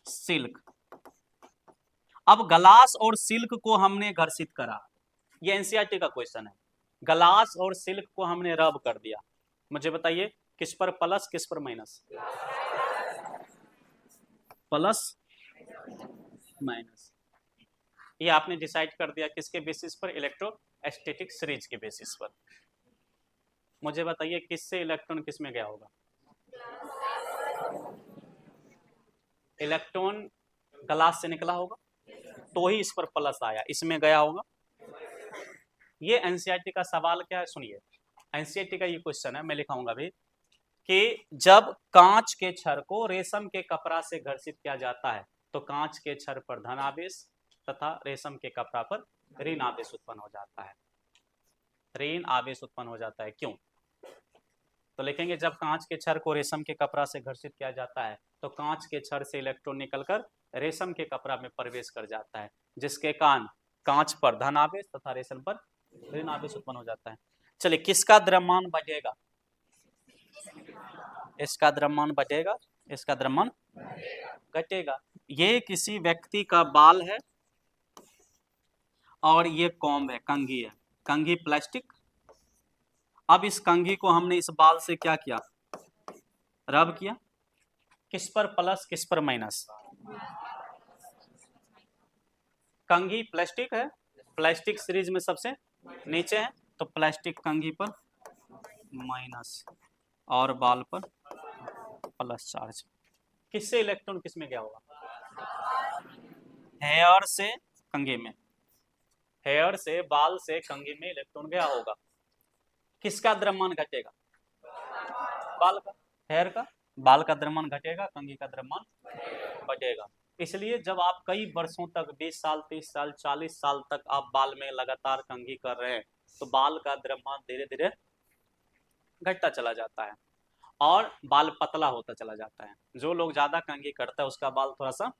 सिल्क। अब ग्लास और सिल्क को हमने घर्षित करा, ये एनसीईआरटी का क्वेश्चन है। ग्लास और सिल्क को हमने रब कर दिया, मुझे बताइए किस पर प्लस किस पर माइनस? Plus minus. ये आपने डिसाइड कर दिया किसके बेसिस पर? इलेक्ट्रोस्टैटिक सीरीज के बेसिस पर। मुझे बताइए किससे इलेक्ट्रॉन किस में गया होगा? इलेक्ट्रॉन ग्लास से निकला होगा तो ही इस पर प्लस आया, इसमें गया होगा। ये एनसीईआरटी का सवाल क्या है सुनिए, एनसीईआरटी का ये क्वेश्चन है, मैं लिखाऊंगा भी कि जब कांच के छड़ को रेशम के कपड़ा से घर्षित किया जाता है तो कांच के छड़ पर धन आवेश तथा रेशम के कपड़ा पर ऋण आवेश उत्पन्न हो जाता है। ऋण आवेश उत्पन्न हो जाता है, क्यों? तो लिखेंगे जब कांच के छड़ को रेशम के कपड़ा से घर्षित किया जाता है तो कांच के छड़ से इलेक्ट्रॉन निकलकर रेशम के कपड़ा में प्रवेश कर जाता है, जिसके कारण कांच पर धन आवेश तथा रेशम पर ऋण आवेश उत्पन्न हो जाता है। चलिए किसका द्रव्यमान बढ़ेगा? इसका द्रव्यमान बढ़ेगा, इसका द्रव्यमान घटेगा। ये किसी व्यक्ति का बाल है और ये कॉम्ब है, कंघी है, कंघी प्लास्टिक। अब इस कंघी को हमने इस बाल से क्या किया? रब किया। किस पर प्लस किस पर माइनस? कंघी प्लास्टिक है, प्लास्टिक सीरीज में सबसे नीचे है, तो प्लास्टिक कंघी पर माइनस और बाल पर प्लस चार्ज। किससे इलेक्ट्रॉन किस में गया होगा? हेयर से कंघी में, हेयर से बाल से कंघी में इलेक्ट्रॉन गया होगा। किसका द्रव्यमान घटेगा? बाल का, हेयर का। बाल का द्रव्यमान घटेगा, कंघी का द्रव्यमान बढ़ेगा। इसलिए जब आप कई वर्षों तक 20 साल 30 साल 40 साल तक आप बाल में लगातार कंघी कर रहे हैं तो बाल का द्रव्यमान धीरे धीरे घटता चला जाता है और बाल पतला होता चला जाता है। जो लोग ज्यादा कंघी करता है उसका बाल थोड़ा सा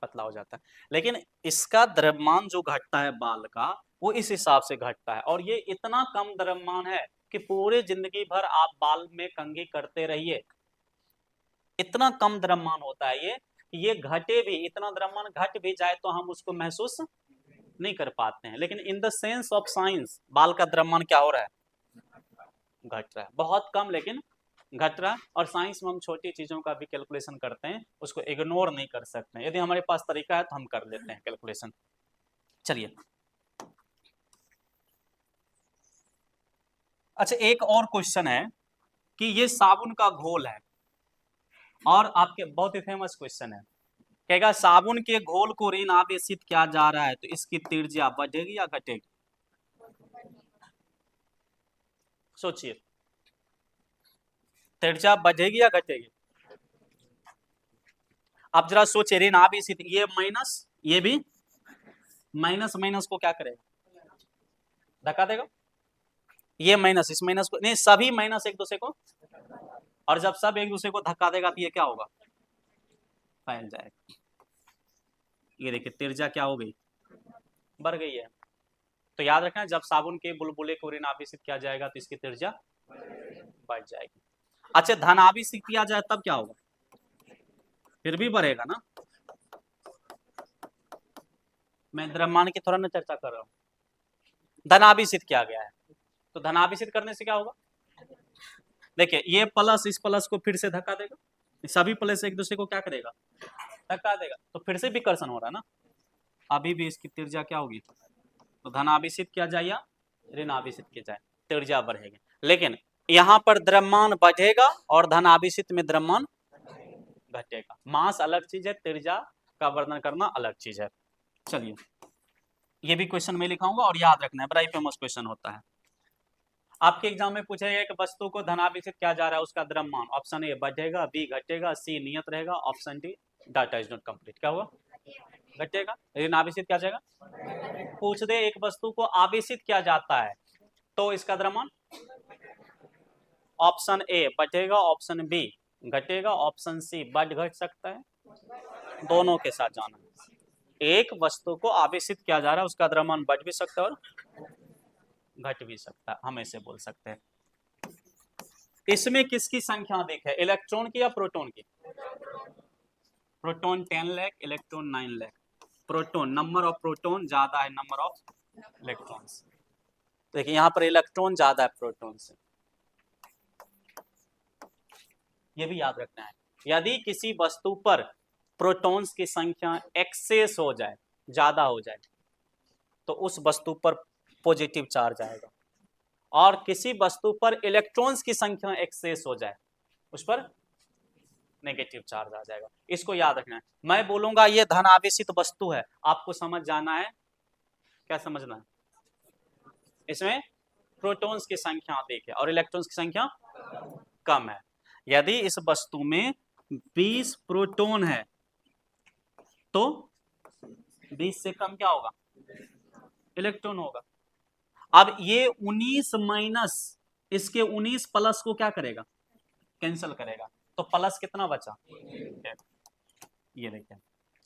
पतला हो जाता है, लेकिन इसका द्रव्यमान जो घटता है बाल का वो इस हिसाब से घटता है। और ये इतना कम द्रव्यमान है कि पूरे जिंदगी भर आप बाल में कंघी करते रहिए, इतना कम द्रव्यमान होता है ये घटे भी, इतना द्रव्यमान घट भी जाए तो हम उसको महसूस नहीं कर पाते हैं। लेकिन in the sense of science बाल का द्रव्यमान क्या हो रहा है? घट रहा है, बहुत कम लेकिन घट रहा है। और साइंस में हम छोटी चीजों का भी कैलकुलेशन करते हैं, उसको इग्नोर नहीं कर सकते। यदि हमारे पास तरीका है तो हम कर लेते हैं कैलकुलेशन। चलिए अच्छा, एक और क्वेश्चन है कि ये साबुन का घोल है और आपके बहुत ही फेमस क्वेश्चन है, कहेगा साबुन के घोल को ऋण आवेशित किया जा रहा है तो इसकी त्रिज्या बढ़ेगी या घटेगी? सोचिए, त्रिज्या बढ़ेगी या घटेगी? आप जरा सोचिए, ऋण आवेशित, ये माइनस ये भी माइनस, माइनस को क्या करेगा? धक्का देगा। ये माइनस इस माइनस को, नहीं सभी माइनस एक दूसरे को, और जब सब एक दूसरे को धक्का देगा तो ये क्या होगा? फैल जाएगा। ये देखिए त्रिज्या क्या हो गई? बढ़ गई है। तो याद रखना जब साबुन के बुलबुले को ऋण आवेशित किया जाएगा तो इसकी त्रिज्या बढ़ जाएगी। अच्छा धन आवेशित किया जाए तब क्या होगा? फिर भी बढ़ेगा ना। मैं द्रव्यमान की थोड़ा ना चर्चा कर रहा हूँ, धन आवेशित किया गया है तो धन आवेशित करने से क्या होगा? देखिए ये प्लस इस प्लस को फिर से धक्का देगा, सभी प्लस एक दूसरे को क्या करेगा? धक्का देगा, तो फिर से विकर्षण हो रहा है ना। अभी भी इसकी त्रिज्या क्या होगी? तो धन आवेशित किया जाए या ऋण आवेशित किया जाए, त्रिज्या बढ़ेगी। लेकिन यहाँ पर द्रव्यमान बढ़ेगा और धन आवेशित में द्रव्यमान घटेगा। मास अलग चीज है, त्रिज्या का वर्णन करना अलग चीज है। चलिए ये भी क्वेश्चन में लिखाऊंगा और याद रखना है, बड़ा ही फेमस क्वेश्चन होता है। आपके एग्जाम में पूछेगा एक वस्तु को धनावेशित किया जा रहा है, उसका द्रव्यमान, ऑप्शन ए बढ़ेगा, बी घटेगा, सी नियत रहेगा, option D data is not complete. क्या हुआ? घटेगा। ऋण आवेशित किया जाएगा। पूछ दे एक वस्तु को आवेशित किया जाता है तो इसका द्रव्यमान, ऑप्शन ए बढ़ेगा, ऑप्शन बी घटेगा, ऑप्शन सी बढ़ घट सकता है, दोनों के साथ जाना। एक वस्तु को आवेशित किया जा रहा है उसका द्रव्यमान बढ़ भी सकता है और घट भी सकता है, हम ऐसे बोल सकते हैं। इसमें किसकी संख्या अधिक है, इलेक्ट्रॉन की या प्रोटॉन की? Proton 10 lakh, electron 9 lakh. Proton, number of proton ज्यादा है नंबर ऑफ इलेक्ट्रॉन्स। देखिए यहाँ पर इलेक्ट्रॉन ज्यादा है प्रोटॉन से, ये भी याद रखना है। यदि किसी वस्तु पर प्रोटॉन्स की संख्या एक्सेस हो जाए, ज्यादा हो जाए, तो उस वस्तु पर पॉजिटिव चार्ज आएगा, और किसी वस्तु पर इलेक्ट्रॉन्स की संख्या एक्सेस हो जाए, उस पर नेगेटिव चार्ज आ जाएगा। इसको याद रखना है। मैं बोलूंगा ये धन आवेशित वस्तु है, आपको समझ जाना है, क्या समझना है, इसमें प्रोटॉन्स की संख्या अधिक है और इलेक्ट्रॉन्स की संख्या कम है। यदि इस वस्तु में 20 प्रोटॉन है तो 20 से कम क्या होगा, इलेक्ट्रॉन होगा। अब ये 19 माइनस इसके 19 प्लस को क्या करेगा, कैंसिल करेगा, तो प्लस कितना बचा, ये देखिए।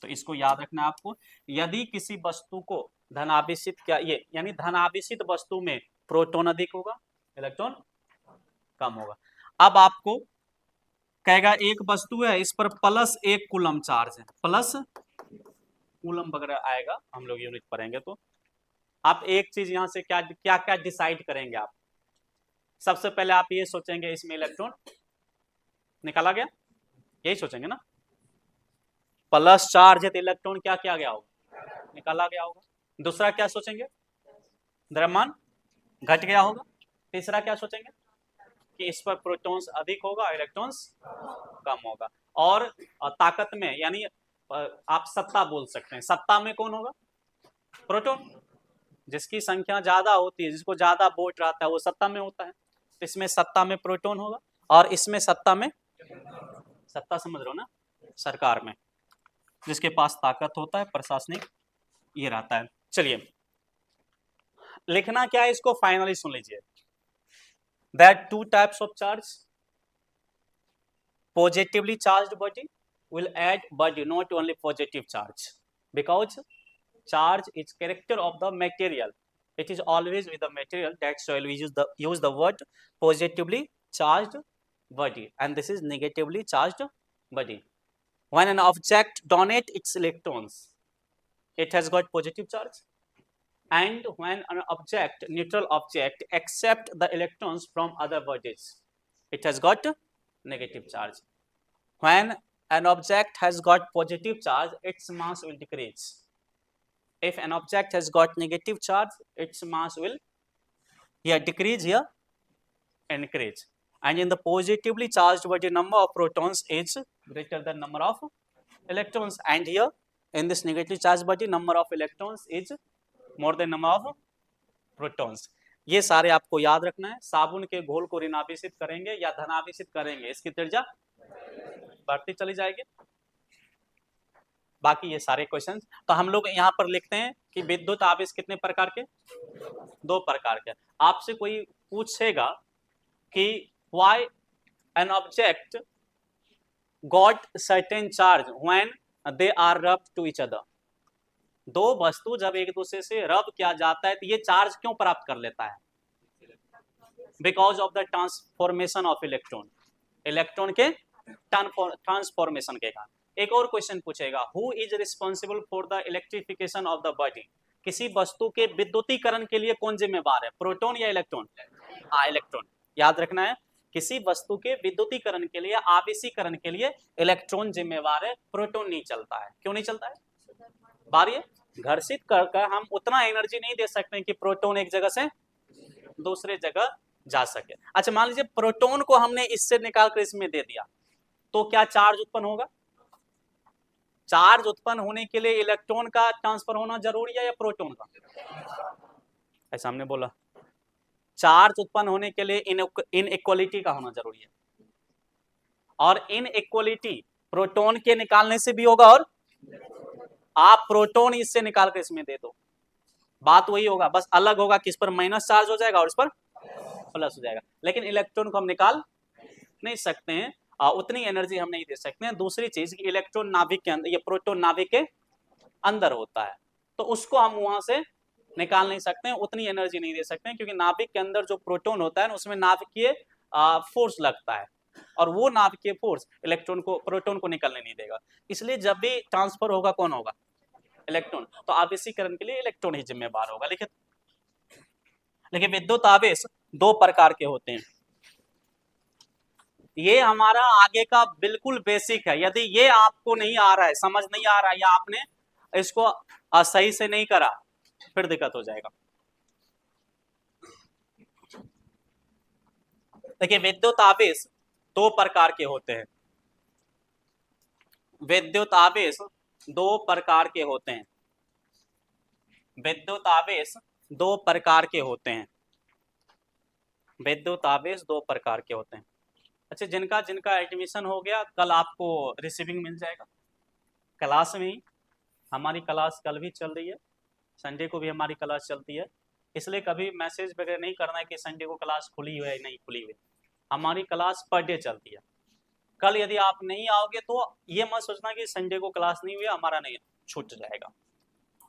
तो इसको याद रखना है आपको। यदि किसी वस्तु को धनावेशित क्या, ये यानी धनावेशित वस्तु में प्रोटॉन अधिक होगा, इलेक्ट्रॉन कम होगा। अब आपको कहेगा एक वस्तु है, इस पर प्लस 1 कूलम चार्ज है, प्लस कूलम वगैरह आएगा, हम लोग यूनिट पढ़ेंगे। तो आप एक चीज यहां से क्या क्या क्या डिसाइड करेंगे आप, सबसे पहले आप ये सोचेंगे इसमें इलेक्ट्रॉन निकाला गया, यही सोचेंगे ना, प्लस चार्ज है तो इलेक्ट्रॉन क्या किया गया होगा, निकाला गया होगा। दूसरा क्या सोचेंगे, द्रव्यमान घट गया होगा। तीसरा क्या सोचेंगे कि इस पर प्रोटॉन्स अधिक होगा, इलेक्ट्रॉन्स कम होगा। और ताकत में यानी आप सत्ता बोल सकते हैं, सत्ता में कौन होगा, प्रोटॉन। जिसकी संख्या ज्यादा होती है, जिसको ज्यादा वोट रहता है, वो सत्ता में होता है। इसमें सत्ता में प्रोटॉन होगा, और इसमें सत्ता में, सत्ता समझ रहे हो ना, सरकार में जिसके पास ताकत होता है, प्रशासनिक ये रहता है। चलिए लिखना क्या है, इसको फाइनली सुन लीजिए। There are two types of charge. Positively charged body will add body, not only positive charge, because charge is character of the material. It is always with the material. That's why we use the word positively charged body, and this is negatively charged body. When an object donates its electrons, it has got positive charge. And when an object, neutral object, accept the electrons from other bodies, it has got negative charge. When an object has got positive charge, its mass will decrease. If an object has got negative charge, its mass will here decrease, here increase. And in the positively charged body, number of protons is greater than number of electrons. And here in this negatively charged body, number of electrons is more than number of protons. ये सारे आपको याद रखना है। साबुन के घोल को ऋणावेशित करेंगे या धनावेशित करेंगे, इसकी त्रिज्या बढ़ती चली जाएगी। बाकी ये सारे क्वेश्चंस तो हम लोग यहाँ पर लिखते हैं कि विद्युत आवेश कितने प्रकार के, 2 प्रकार के। आपसे कोई पूछेगा कि why an object got certain charge when they are rubbed to each other. दो वस्तु जब एक दूसरे से रब किया जाता है तो ये चार्ज क्यों प्राप्त कर लेता है, because of the transformation of electron, electron के ट्रांसफॉर्मेशन के कारण। एक और क्वेश्चन पूछेगा, who is responsible for the electrification of the body. किसी वस्तु के विद्युतीकरण के लिए कौन जिम्मेवार है, प्रोटॉन या इलेक्ट्रॉन, हाँ इलेक्ट्रॉन। याद रखना है, किसी वस्तु के विद्युतीकरण के लिए, आवेशीकरण के लिए इलेक्ट्रॉन जिम्मेवार है, प्रोटॉन नहीं चलता है। क्यों नहीं चलता है, बारी घर्षित कर हम उतना एनर्जी नहीं दे सकते कि प्रोटॉन एक जगह से दूसरे जगह जा सके। अच्छा मान लीजिए प्रोटॉन को हमने इससे निकाल कर इसमें दे दिया, तो क्या चार्ज उत्पन्न होगा। चार्ज उत्पन्न होने के लिए इलेक्ट्रॉन का ट्रांसफर होना जरूरी है या प्रोटॉन का, ऐसा हमने बोला। चार्ज उत्पन्न होने के लिए इनइक्वालिटी का होना जरूरी है, और इनइक्वालिटी प्रोटॉन के निकालने से भी होगा, और आप प्रोटॉन इससे निकाल कर इसमें दे दो, बात वही होगा, बस अलग होगा कि इस पर माइनस चार्ज हो जाएगा और इस पर प्लस हो जाएगा। लेकिन इलेक्ट्रॉन को हम निकाल नहीं सकते हैं, उतनी एनर्जी हम नहीं दे सकते हैं। दूसरी चीज कि इलेक्ट्रॉन नाभिक के अंदर, ये प्रोटॉन नाभिक के अंदर होता है, तो उसको हम वहां से निकाल नहीं सकते हैं, उतनी एनर्जी नहीं दे सकते हैं, क्योंकि नाभिक के अंदर जो प्रोटॉन होता है उसमें नाभिकीय फोर्स लगता है, और वो नाभिकीय फोर्स इलेक्ट्रॉन को, प्रोटॉन को निकलने नहीं देगा। इसलिए जब भी ट्रांसफर होगा कौन होगा, इलेक्ट्रॉन। तो आवेशीकरण के लिए इलेक्ट्रॉन ही जिम्मेवार होगा। लिखे लेकिन विद्युत आवेश दो प्रकार के होते हैं। ये हमारा आगे का बिल्कुल बेसिक है। यदि ये आपको नहीं आ रहा है, समझ नहीं आ रहा है, या आपने इसको सही से नहीं करा, फिर दिक्कत हो जाएगा। देखिए, विद्युत आवेश दो प्रकार के होते हैं। विद्युत आवेश दो प्रकार के होते हैं। विद्युत आवेश दो प्रकार के होते हैं। विद्युत आवेश दो प्रकार के होते हैं। अच्छा, जिनका जिनका एडमिशन हो गया, कल आपको रिसीविंग मिल जाएगा क्लास में ही। हमारी क्लास कल भी चल रही है, संडे को भी हमारी क्लास चलती है, इसलिए कभी मैसेज वगैरह नहीं करना है कि संडे को क्लास खुली हुई है नहीं खुली हुई। हमारी क्लास पर डे चलती है। कल यदि आप नहीं आओगे तो ये मत सोचना कि संडे को क्लास नहीं हुई, हमारा नहीं छूट जाएगा।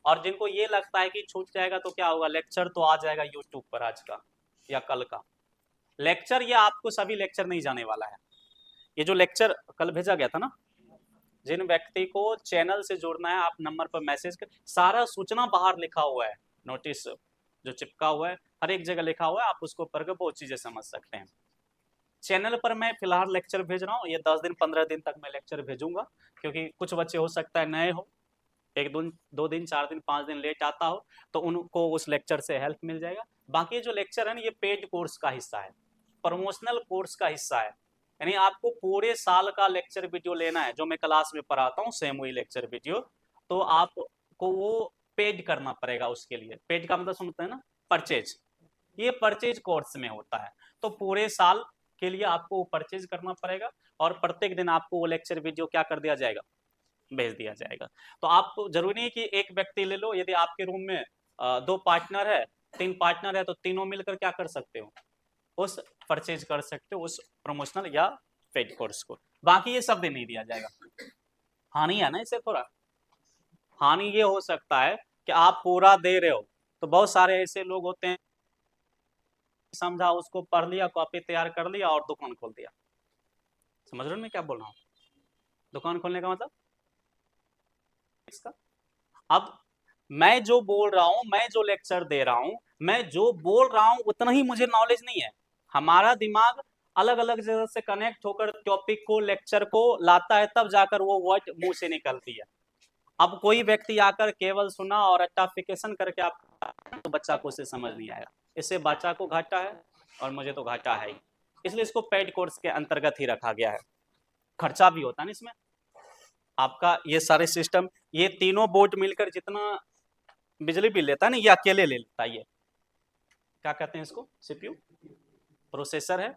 और जिनको ये लगता है कि छूट जाएगा तो क्या होगा, लेक्चर तो आ जाएगा यूट्यूब पर आज का या कल का लेक्चर। ये आपको सभी लेक्चर नहीं जाने वाला है। ये जो लेक्चर कल भेजा गया था ना, जिन व्यक्ति को चैनल से जुड़ना है, आप नंबर पर मैसेज कर, सारा सूचना बाहर लिखा हुआ है, नोटिस जो चिपका हुआ है हर एक जगह लिखा हुआ है, आप उसको पढ़कर बहुत चीजें समझ सकते हैं। चैनल पर मैं फिलहाल लेक्चर भेज रहा हूँ, ये 10 दिन 15 दिन तक मैं लेक्चर भेजूंगा, क्योंकि कुछ बच्चे हो सकता है नए हो, एक दिन 2 दिन 4 दिन 5 दिन लेट आता हो, तो उनको उस लेक्चर से हेल्प मिल जाएगा। बाकी जो लेक्चर है ना, ये पेड कोर्स का हिस्सा है, प्रमोशनल कोर्स का हिस्सा है। यानी आपको पूरे साल का लेक्चर वीडियो लेना है, जो मैं क्लास में पढ़ाता हूँ सेम वही लेक्चर वीडियो, तो आपको वो पेड करना पड़ेगा। उसके लिए पेड का मतलब समझते हैं ना, परचेज। ये परचेज कोर्स में होता है, तो पूरे साल के लिए आपको परचेज करना पड़ेगा, और प्रत्येक दिन आपको वो लेक्चर वीडियो क्या कर दिया जाएगा, भेज दिया जाएगा। तो आपको जरूरी नहीं कि एक व्यक्ति ले लो, यदि आपके रूम में 2 पार्टनर है, 3 पार्टनर है, तो तीनों मिलकर क्या कर सकते हो, उस परचेज कर सकते हो उस प्रमोशनल या पेड कोर्स को। बाकी ये सब दिन नहीं दिया जाएगा। हानि है ना इसे थोड़ा, हानि ये हो सकता है कि आप पूरा दे रहे हो, तो बहुत सारे ऐसे लोग होते हैं, समझा उसको पढ़ लिया, कॉपी तैयार कर लिया और दुकान खोल दिया। समझ रहे हो मैं क्या बोल रहा हूँ? दुकान खोलने का मतलब इसका, अब मैं जो बोल रहा हूं, मैं जो लेक्चर दे रहा हूं, मैं जो बोल रहा हूं उतना ही मुझे नॉलेज नहीं है। हमारा दिमाग अलग अलग जगह से कनेक्ट होकर टॉपिक को, लेक्चर को लाता है, तब जाकर वो वर्ड मुंह से निकलती है। अब कोई व्यक्ति आकर केवल सुना और रट्टाफिकेशन करके आप, तो बच्चा को उसे समझ नहीं आएगा। इससे बच्चा को घाटा है और मुझे तो घाटा है ही, इसलिए इसको पेड कोर्स के अंतर्गत ही रखा गया है। खर्चा भी होता है ना इसमें आपका, ये सारे सिस्टम, ये तीनों बोर्ड मिलकर जितना बिजली बिल लेता है ना, ये अकेले ले लेता है। ये क्या कहते हैं इसको, सीपीयू प्रोसेसर है।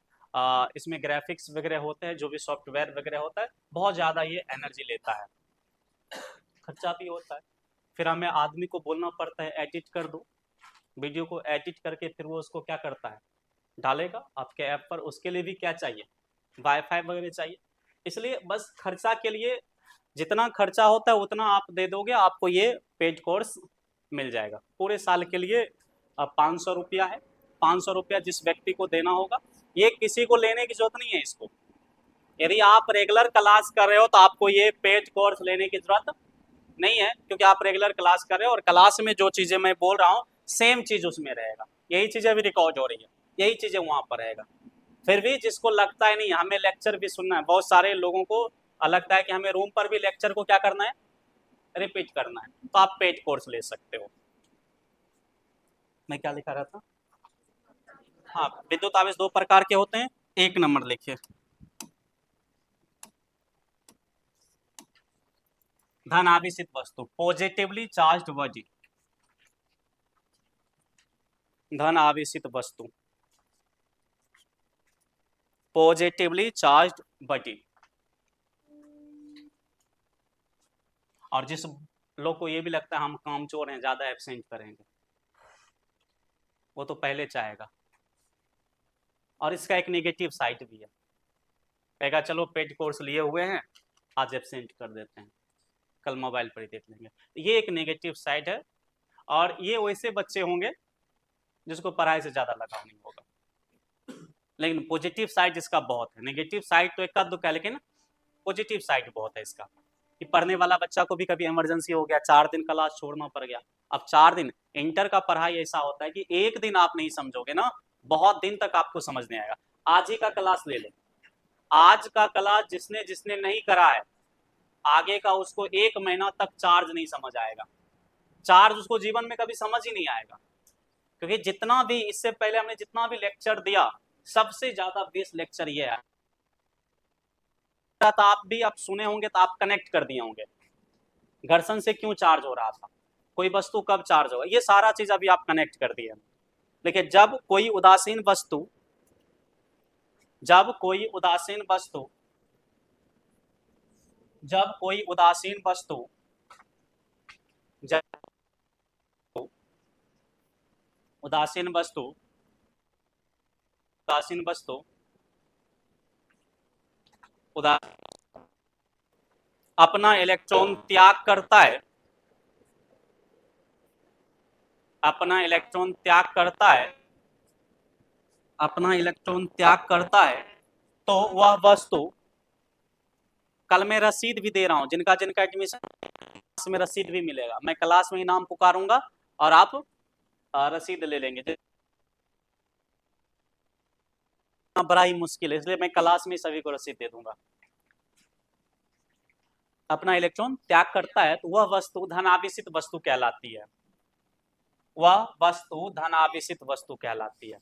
इसमें ग्राफिक्स वगैरह होते हैं, जो भी सॉफ्टवेयर वगैरह होता है, बहुत ज़्यादा ये एनर्जी लेता है, खर्चा भी होता है। फिर हमें आदमी को बोलना पड़ता है एडिट कर दो, वीडियो को एडिट करके फिर वो उसको क्या करता है, डालेगा आपके ऐप पर। उसके लिए भी क्या चाहिए, वाईफाई वगैरह चाहिए। इसलिए बस खर्चा के लिए जितना खर्चा होता है उतना आप दे दोगे, आपको ये पेड कोर्स मिल जाएगा। पूरे साल के लिए 500 रुपया है, 500 रुपया जिस व्यक्ति को देना होगा। ये किसी को लेने की जरूरत नहीं है इसको। यदि आप रेगुलर क्लास कर रहे हो तो आपको ये पेड कोर्स लेने की जरूरत नहीं है, क्योंकि आप रेगुलर क्लास कर रहे हो और क्लास में जो चीज़ें मैं बोल रहा हूँ सेम चीज़ उसमें रहेगा, यही चीज़ें अभी रिकॉर्ड हो रही है, यही चीज़ें वहाँ पर रहेगा। फिर भी जिसको लगता है नहीं हमें लेक्चर भी सुनना है, बहुत सारे लोगों को लगता है कि हमें रूम पर भी लेक्चर को क्या करना है, रिपीट करना है, तो आप पेड कोर्स ले सकते हो। मैं क्या लिखा रहा था, हाँ, विद्युत आवेश दो प्रकार के होते हैं। एक नंबर लिखिए, धन आवेशित वस्तु, पॉजिटिवली चार्ज्ड बॉडी, धन आवेशित वस्तु, पॉजिटिवली चार्ज्ड बॉडी। और जिस लोग को ये भी लगता है हम कामचोर हैं, ज्यादा एब्सेंट करेंगे, वो तो पहले चाहेगा। और इसका एक नेगेटिव साइड भी है, कहेगा चलो पेड कोर्स लिए हुए हैं, आज एब्सेंट कर देते हैं, कल मोबाइल पर ही देख लेंगे। ये एक नेगेटिव साइड है, और ये वैसे बच्चे होंगे जिसको पढ़ाई से ज़्यादा लगाव नहीं होगा। लेकिन पॉजिटिव साइड इसका बहुत है, नेगेटिव साइड तो एक आध है, लेकिन पॉजिटिव साइड बहुत है इसका, कि पढ़ने वाला बच्चा को भी कभी इमरजेंसी हो गया, 4 दिन क्लास छोड़ना पड़ गया, अब 4 दिन, इंटर का पढ़ाई ऐसा होता है कि एक दिन आप नहीं समझोगे ना, बहुत दिन तक आपको समझ नहीं आएगा। आज ही का क्लास ले लें, आज का क्लास जिसने जिसने नहीं करा है, आगे का उसको 1 महीना तक चार्ज नहीं समझ आएगा, चार्ज उसको जीवन में कभी समझ ही नहीं आएगा। क्योंकि जितना भी इससे पहले हमने जितना भी लेक्चर दिया, सबसे ज्यादा बेस्ट लेक्चर ये है। तो आप भी आप सुने होंगे तो आप कनेक्ट कर दिए होंगे, घर्षण से क्यों चार्ज हो रहा था, कोई वस्तु कब चार्ज होगा, ये सारा चीज अभी आप कनेक्ट कर दिए। लेकिन जब कोई उदासीन वस्तु, जब कोई उदासीन वस्तु, जब कोई उदासीन वस्तु, जब उदासीन वस्तु, उदासीन वस्तु, अपना इलेक्ट्रॉन त्याग करता है, अपना इलेक्ट्रॉन त्याग करता है, अपना इलेक्ट्रॉन त्याग करता है, तो वह वस्तु, कल मैं रसीद भी दे रहा हूं, जिनका जिनका एडमिशन में रसीद भी मिलेगा, मैं क्लास में ही नाम पुकारूंगा और आप रसीद ले लेंगे। बड़ा ही मुश्किल है, इसलिए मैं क्लास में सभी को रसीद दे दूंगा। अपना इलेक्ट्रॉन त्याग करता है तो वह वस्तु धनावेशित वस्तु कहलाती है, वह वस्तु धनावेशित वस्तु कहलाती है,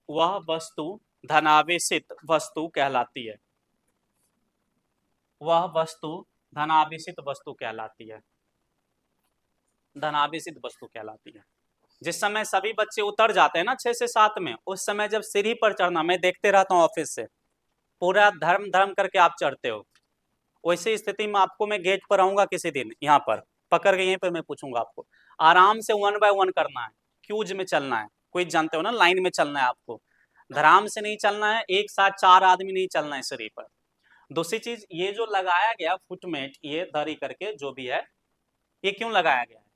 वह वस्तु धनावेशित वस्तु कहलाती है, वह वस्तु धनावेशित वस्तु कहलाती है, धनावेशित वस्तु कहलाती है। जिस समय सभी बच्चे उतर जाते हैं ना 6 से 7 में, उस समय जब सीढ़ी पर चढ़ना, मैं देखते रहता हूँ ऑफिस से, पूरा धर्म धर्म करके आप चढ़ते हो, वैसी स्थिति में आपको मैं गेट पर आऊंगा किसी दिन, यहाँ पर पकड़ के यहीं पर मैं पूछूंगा आपको, आराम से 1 बाय 1 करना है, क्यूज में चलना है, कोई जानते हो ना, लाइन में चलना है आपको, धराम से नहीं चलना है, एक साथ 4 आदमी नहीं चलना है सीढ़ी पर। दूसरी चीज, ये जो लगाया गया फुटमेट, ये धरी करके जो भी है, ये क्यों लगाया गया है,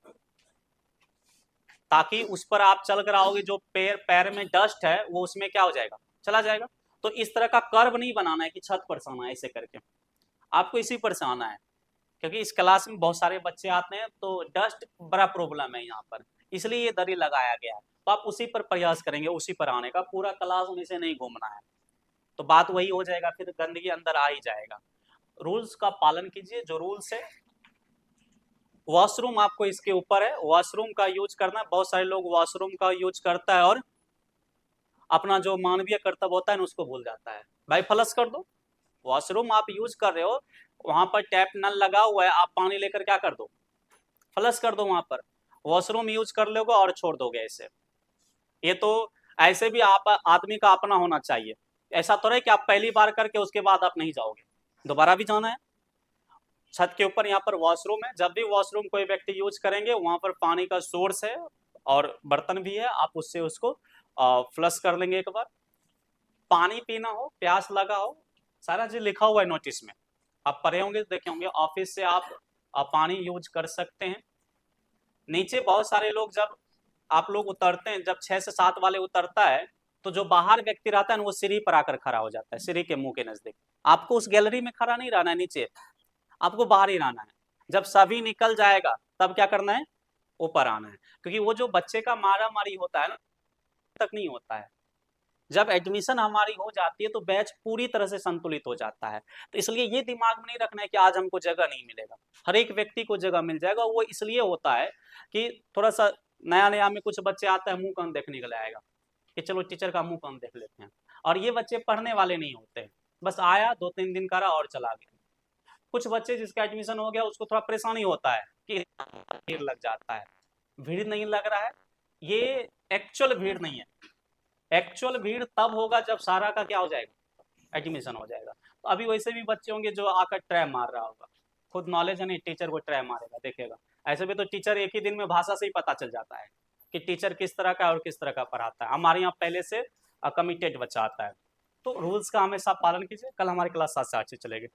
ताकि उस पर आप चल कर आओगे, जो पैर में डस्ट है वो उसमें क्या हो जाएगा, चला जाएगा। तो इस तरह का कर्व नहीं बनाना है कि छत पर से आना है ऐसे करके, आपको इसी पर से आना है, क्योंकि इस क्लास में बहुत सारे बच्चे आते हैं तो डस्ट बड़ा प्रॉब्लम है यहाँ पर, इसलिए ये दरी लगाया गया है। तो आप उसी पर प्रयास करेंगे, उसी पर आने का, पूरा क्लास में से नहीं घूमना है, तो बात वही हो जाएगा, फिर गंदगी अंदर आ ही जाएगा। रूल्स का पालन कीजिए, जो रूल्स है। वॉशरूम आपको इसके ऊपर है, वॉशरूम का यूज करना, बहुत सारे लोग वॉशरूम का यूज करता है और अपना जो मानवीय कर्तव्य होता है ना उसको भूल जाता है। भाई फ्लश कर दो, वॉशरूम आप यूज कर रहे हो, वहां पर टैप नल लगा हुआ है, आप पानी लेकर क्या कर दो, फ्लश कर दो, वहां पर वॉशरूम यूज कर लोगे और छोड़ दोगे ऐसे। ये तो ऐसे भी आप आदमी का अपना होना चाहिए, ऐसा तो नहीं कि आप पहली बार करके उसके बाद आप नहीं जाओगे, दोबारा भी जाना है। छत के ऊपर यहाँ पर वॉशरूम है, जब भी वॉशरूम कोई व्यक्ति यूज करेंगे, वहां पर पानी का सोर्स है और बर्तन भी है, आप उससे उसको फ्लश कर लेंगे एक बार। पानी पीना हो, प्यास लगा हो, सारा चीज लिखा हुआ है नोटिस में, आप पढ़े होंगे, देखे होंगे, ऑफिस से आप पानी यूज कर सकते हैं। नीचे बहुत सारे लोग, जब आप लोग उतरते हैं, जब 6 से 7 वाले उतरता है, तो जो बाहर व्यक्ति रहता है ना, वो सीढ़ी पर आकर खड़ा हो जाता है, सीढ़ी के मुंह के नजदीक। आपको उस गैलरी में खड़ा नहीं रहना है, नीचे आपको बाहर ही रहना है। जब सभी निकल जाएगा तब क्या करना है, ऊपर आना है, क्योंकि वो जो बच्चे का मारा मारी होता है ना, तक नहीं होता है। जब एडमिशन हमारी हो जाती है तो बैच पूरी तरह से संतुलित हो जाता है। तो इसलिए ये दिमाग में नहीं रखना है कि आज हमको जगह नहीं मिलेगा, हर एक व्यक्ति को जगह मिल जाएगा। वो इसलिए होता है कि थोड़ा सा नया नया में कुछ बच्चे आते हैं, मुंह कान देखने के लिए आएगा कि चलो टीचर का मुंह कान देख लेते हैं, और ये बच्चे पढ़ने वाले नहीं होते, बस आया 2-3 दिन करा और चला गया। कुछ बच्चे जिसका एडमिशन हो गया उसको थोड़ा परेशानी होता है कि भीड़ लग जाता है, भीड़ नहीं लग रहा है, ये एक्चुअल भीड़ नहीं है। एक्चुअल भीड़ तब होगा जब सारा का क्या हो जाएगा, एडमिशन हो जाएगा। तो अभी वैसे भी बच्चे होंगे जो आकर ट्राई मार रहा होगा, खुद नॉलेज है नहीं, टीचर को ट्राई मारेगा, देखेगा। ऐसे भी तो टीचर एक ही दिन में भाषा से ही पता चल जाता है कि टीचर किस तरह का और किस तरह का पढ़ाता है। हमारे यहाँ पहले से कमिटेड बच्चा आता है। तो रूल्स का हमेशा पालन कीजिए। कल हमारी क्लास 7 से 8 चलेगी।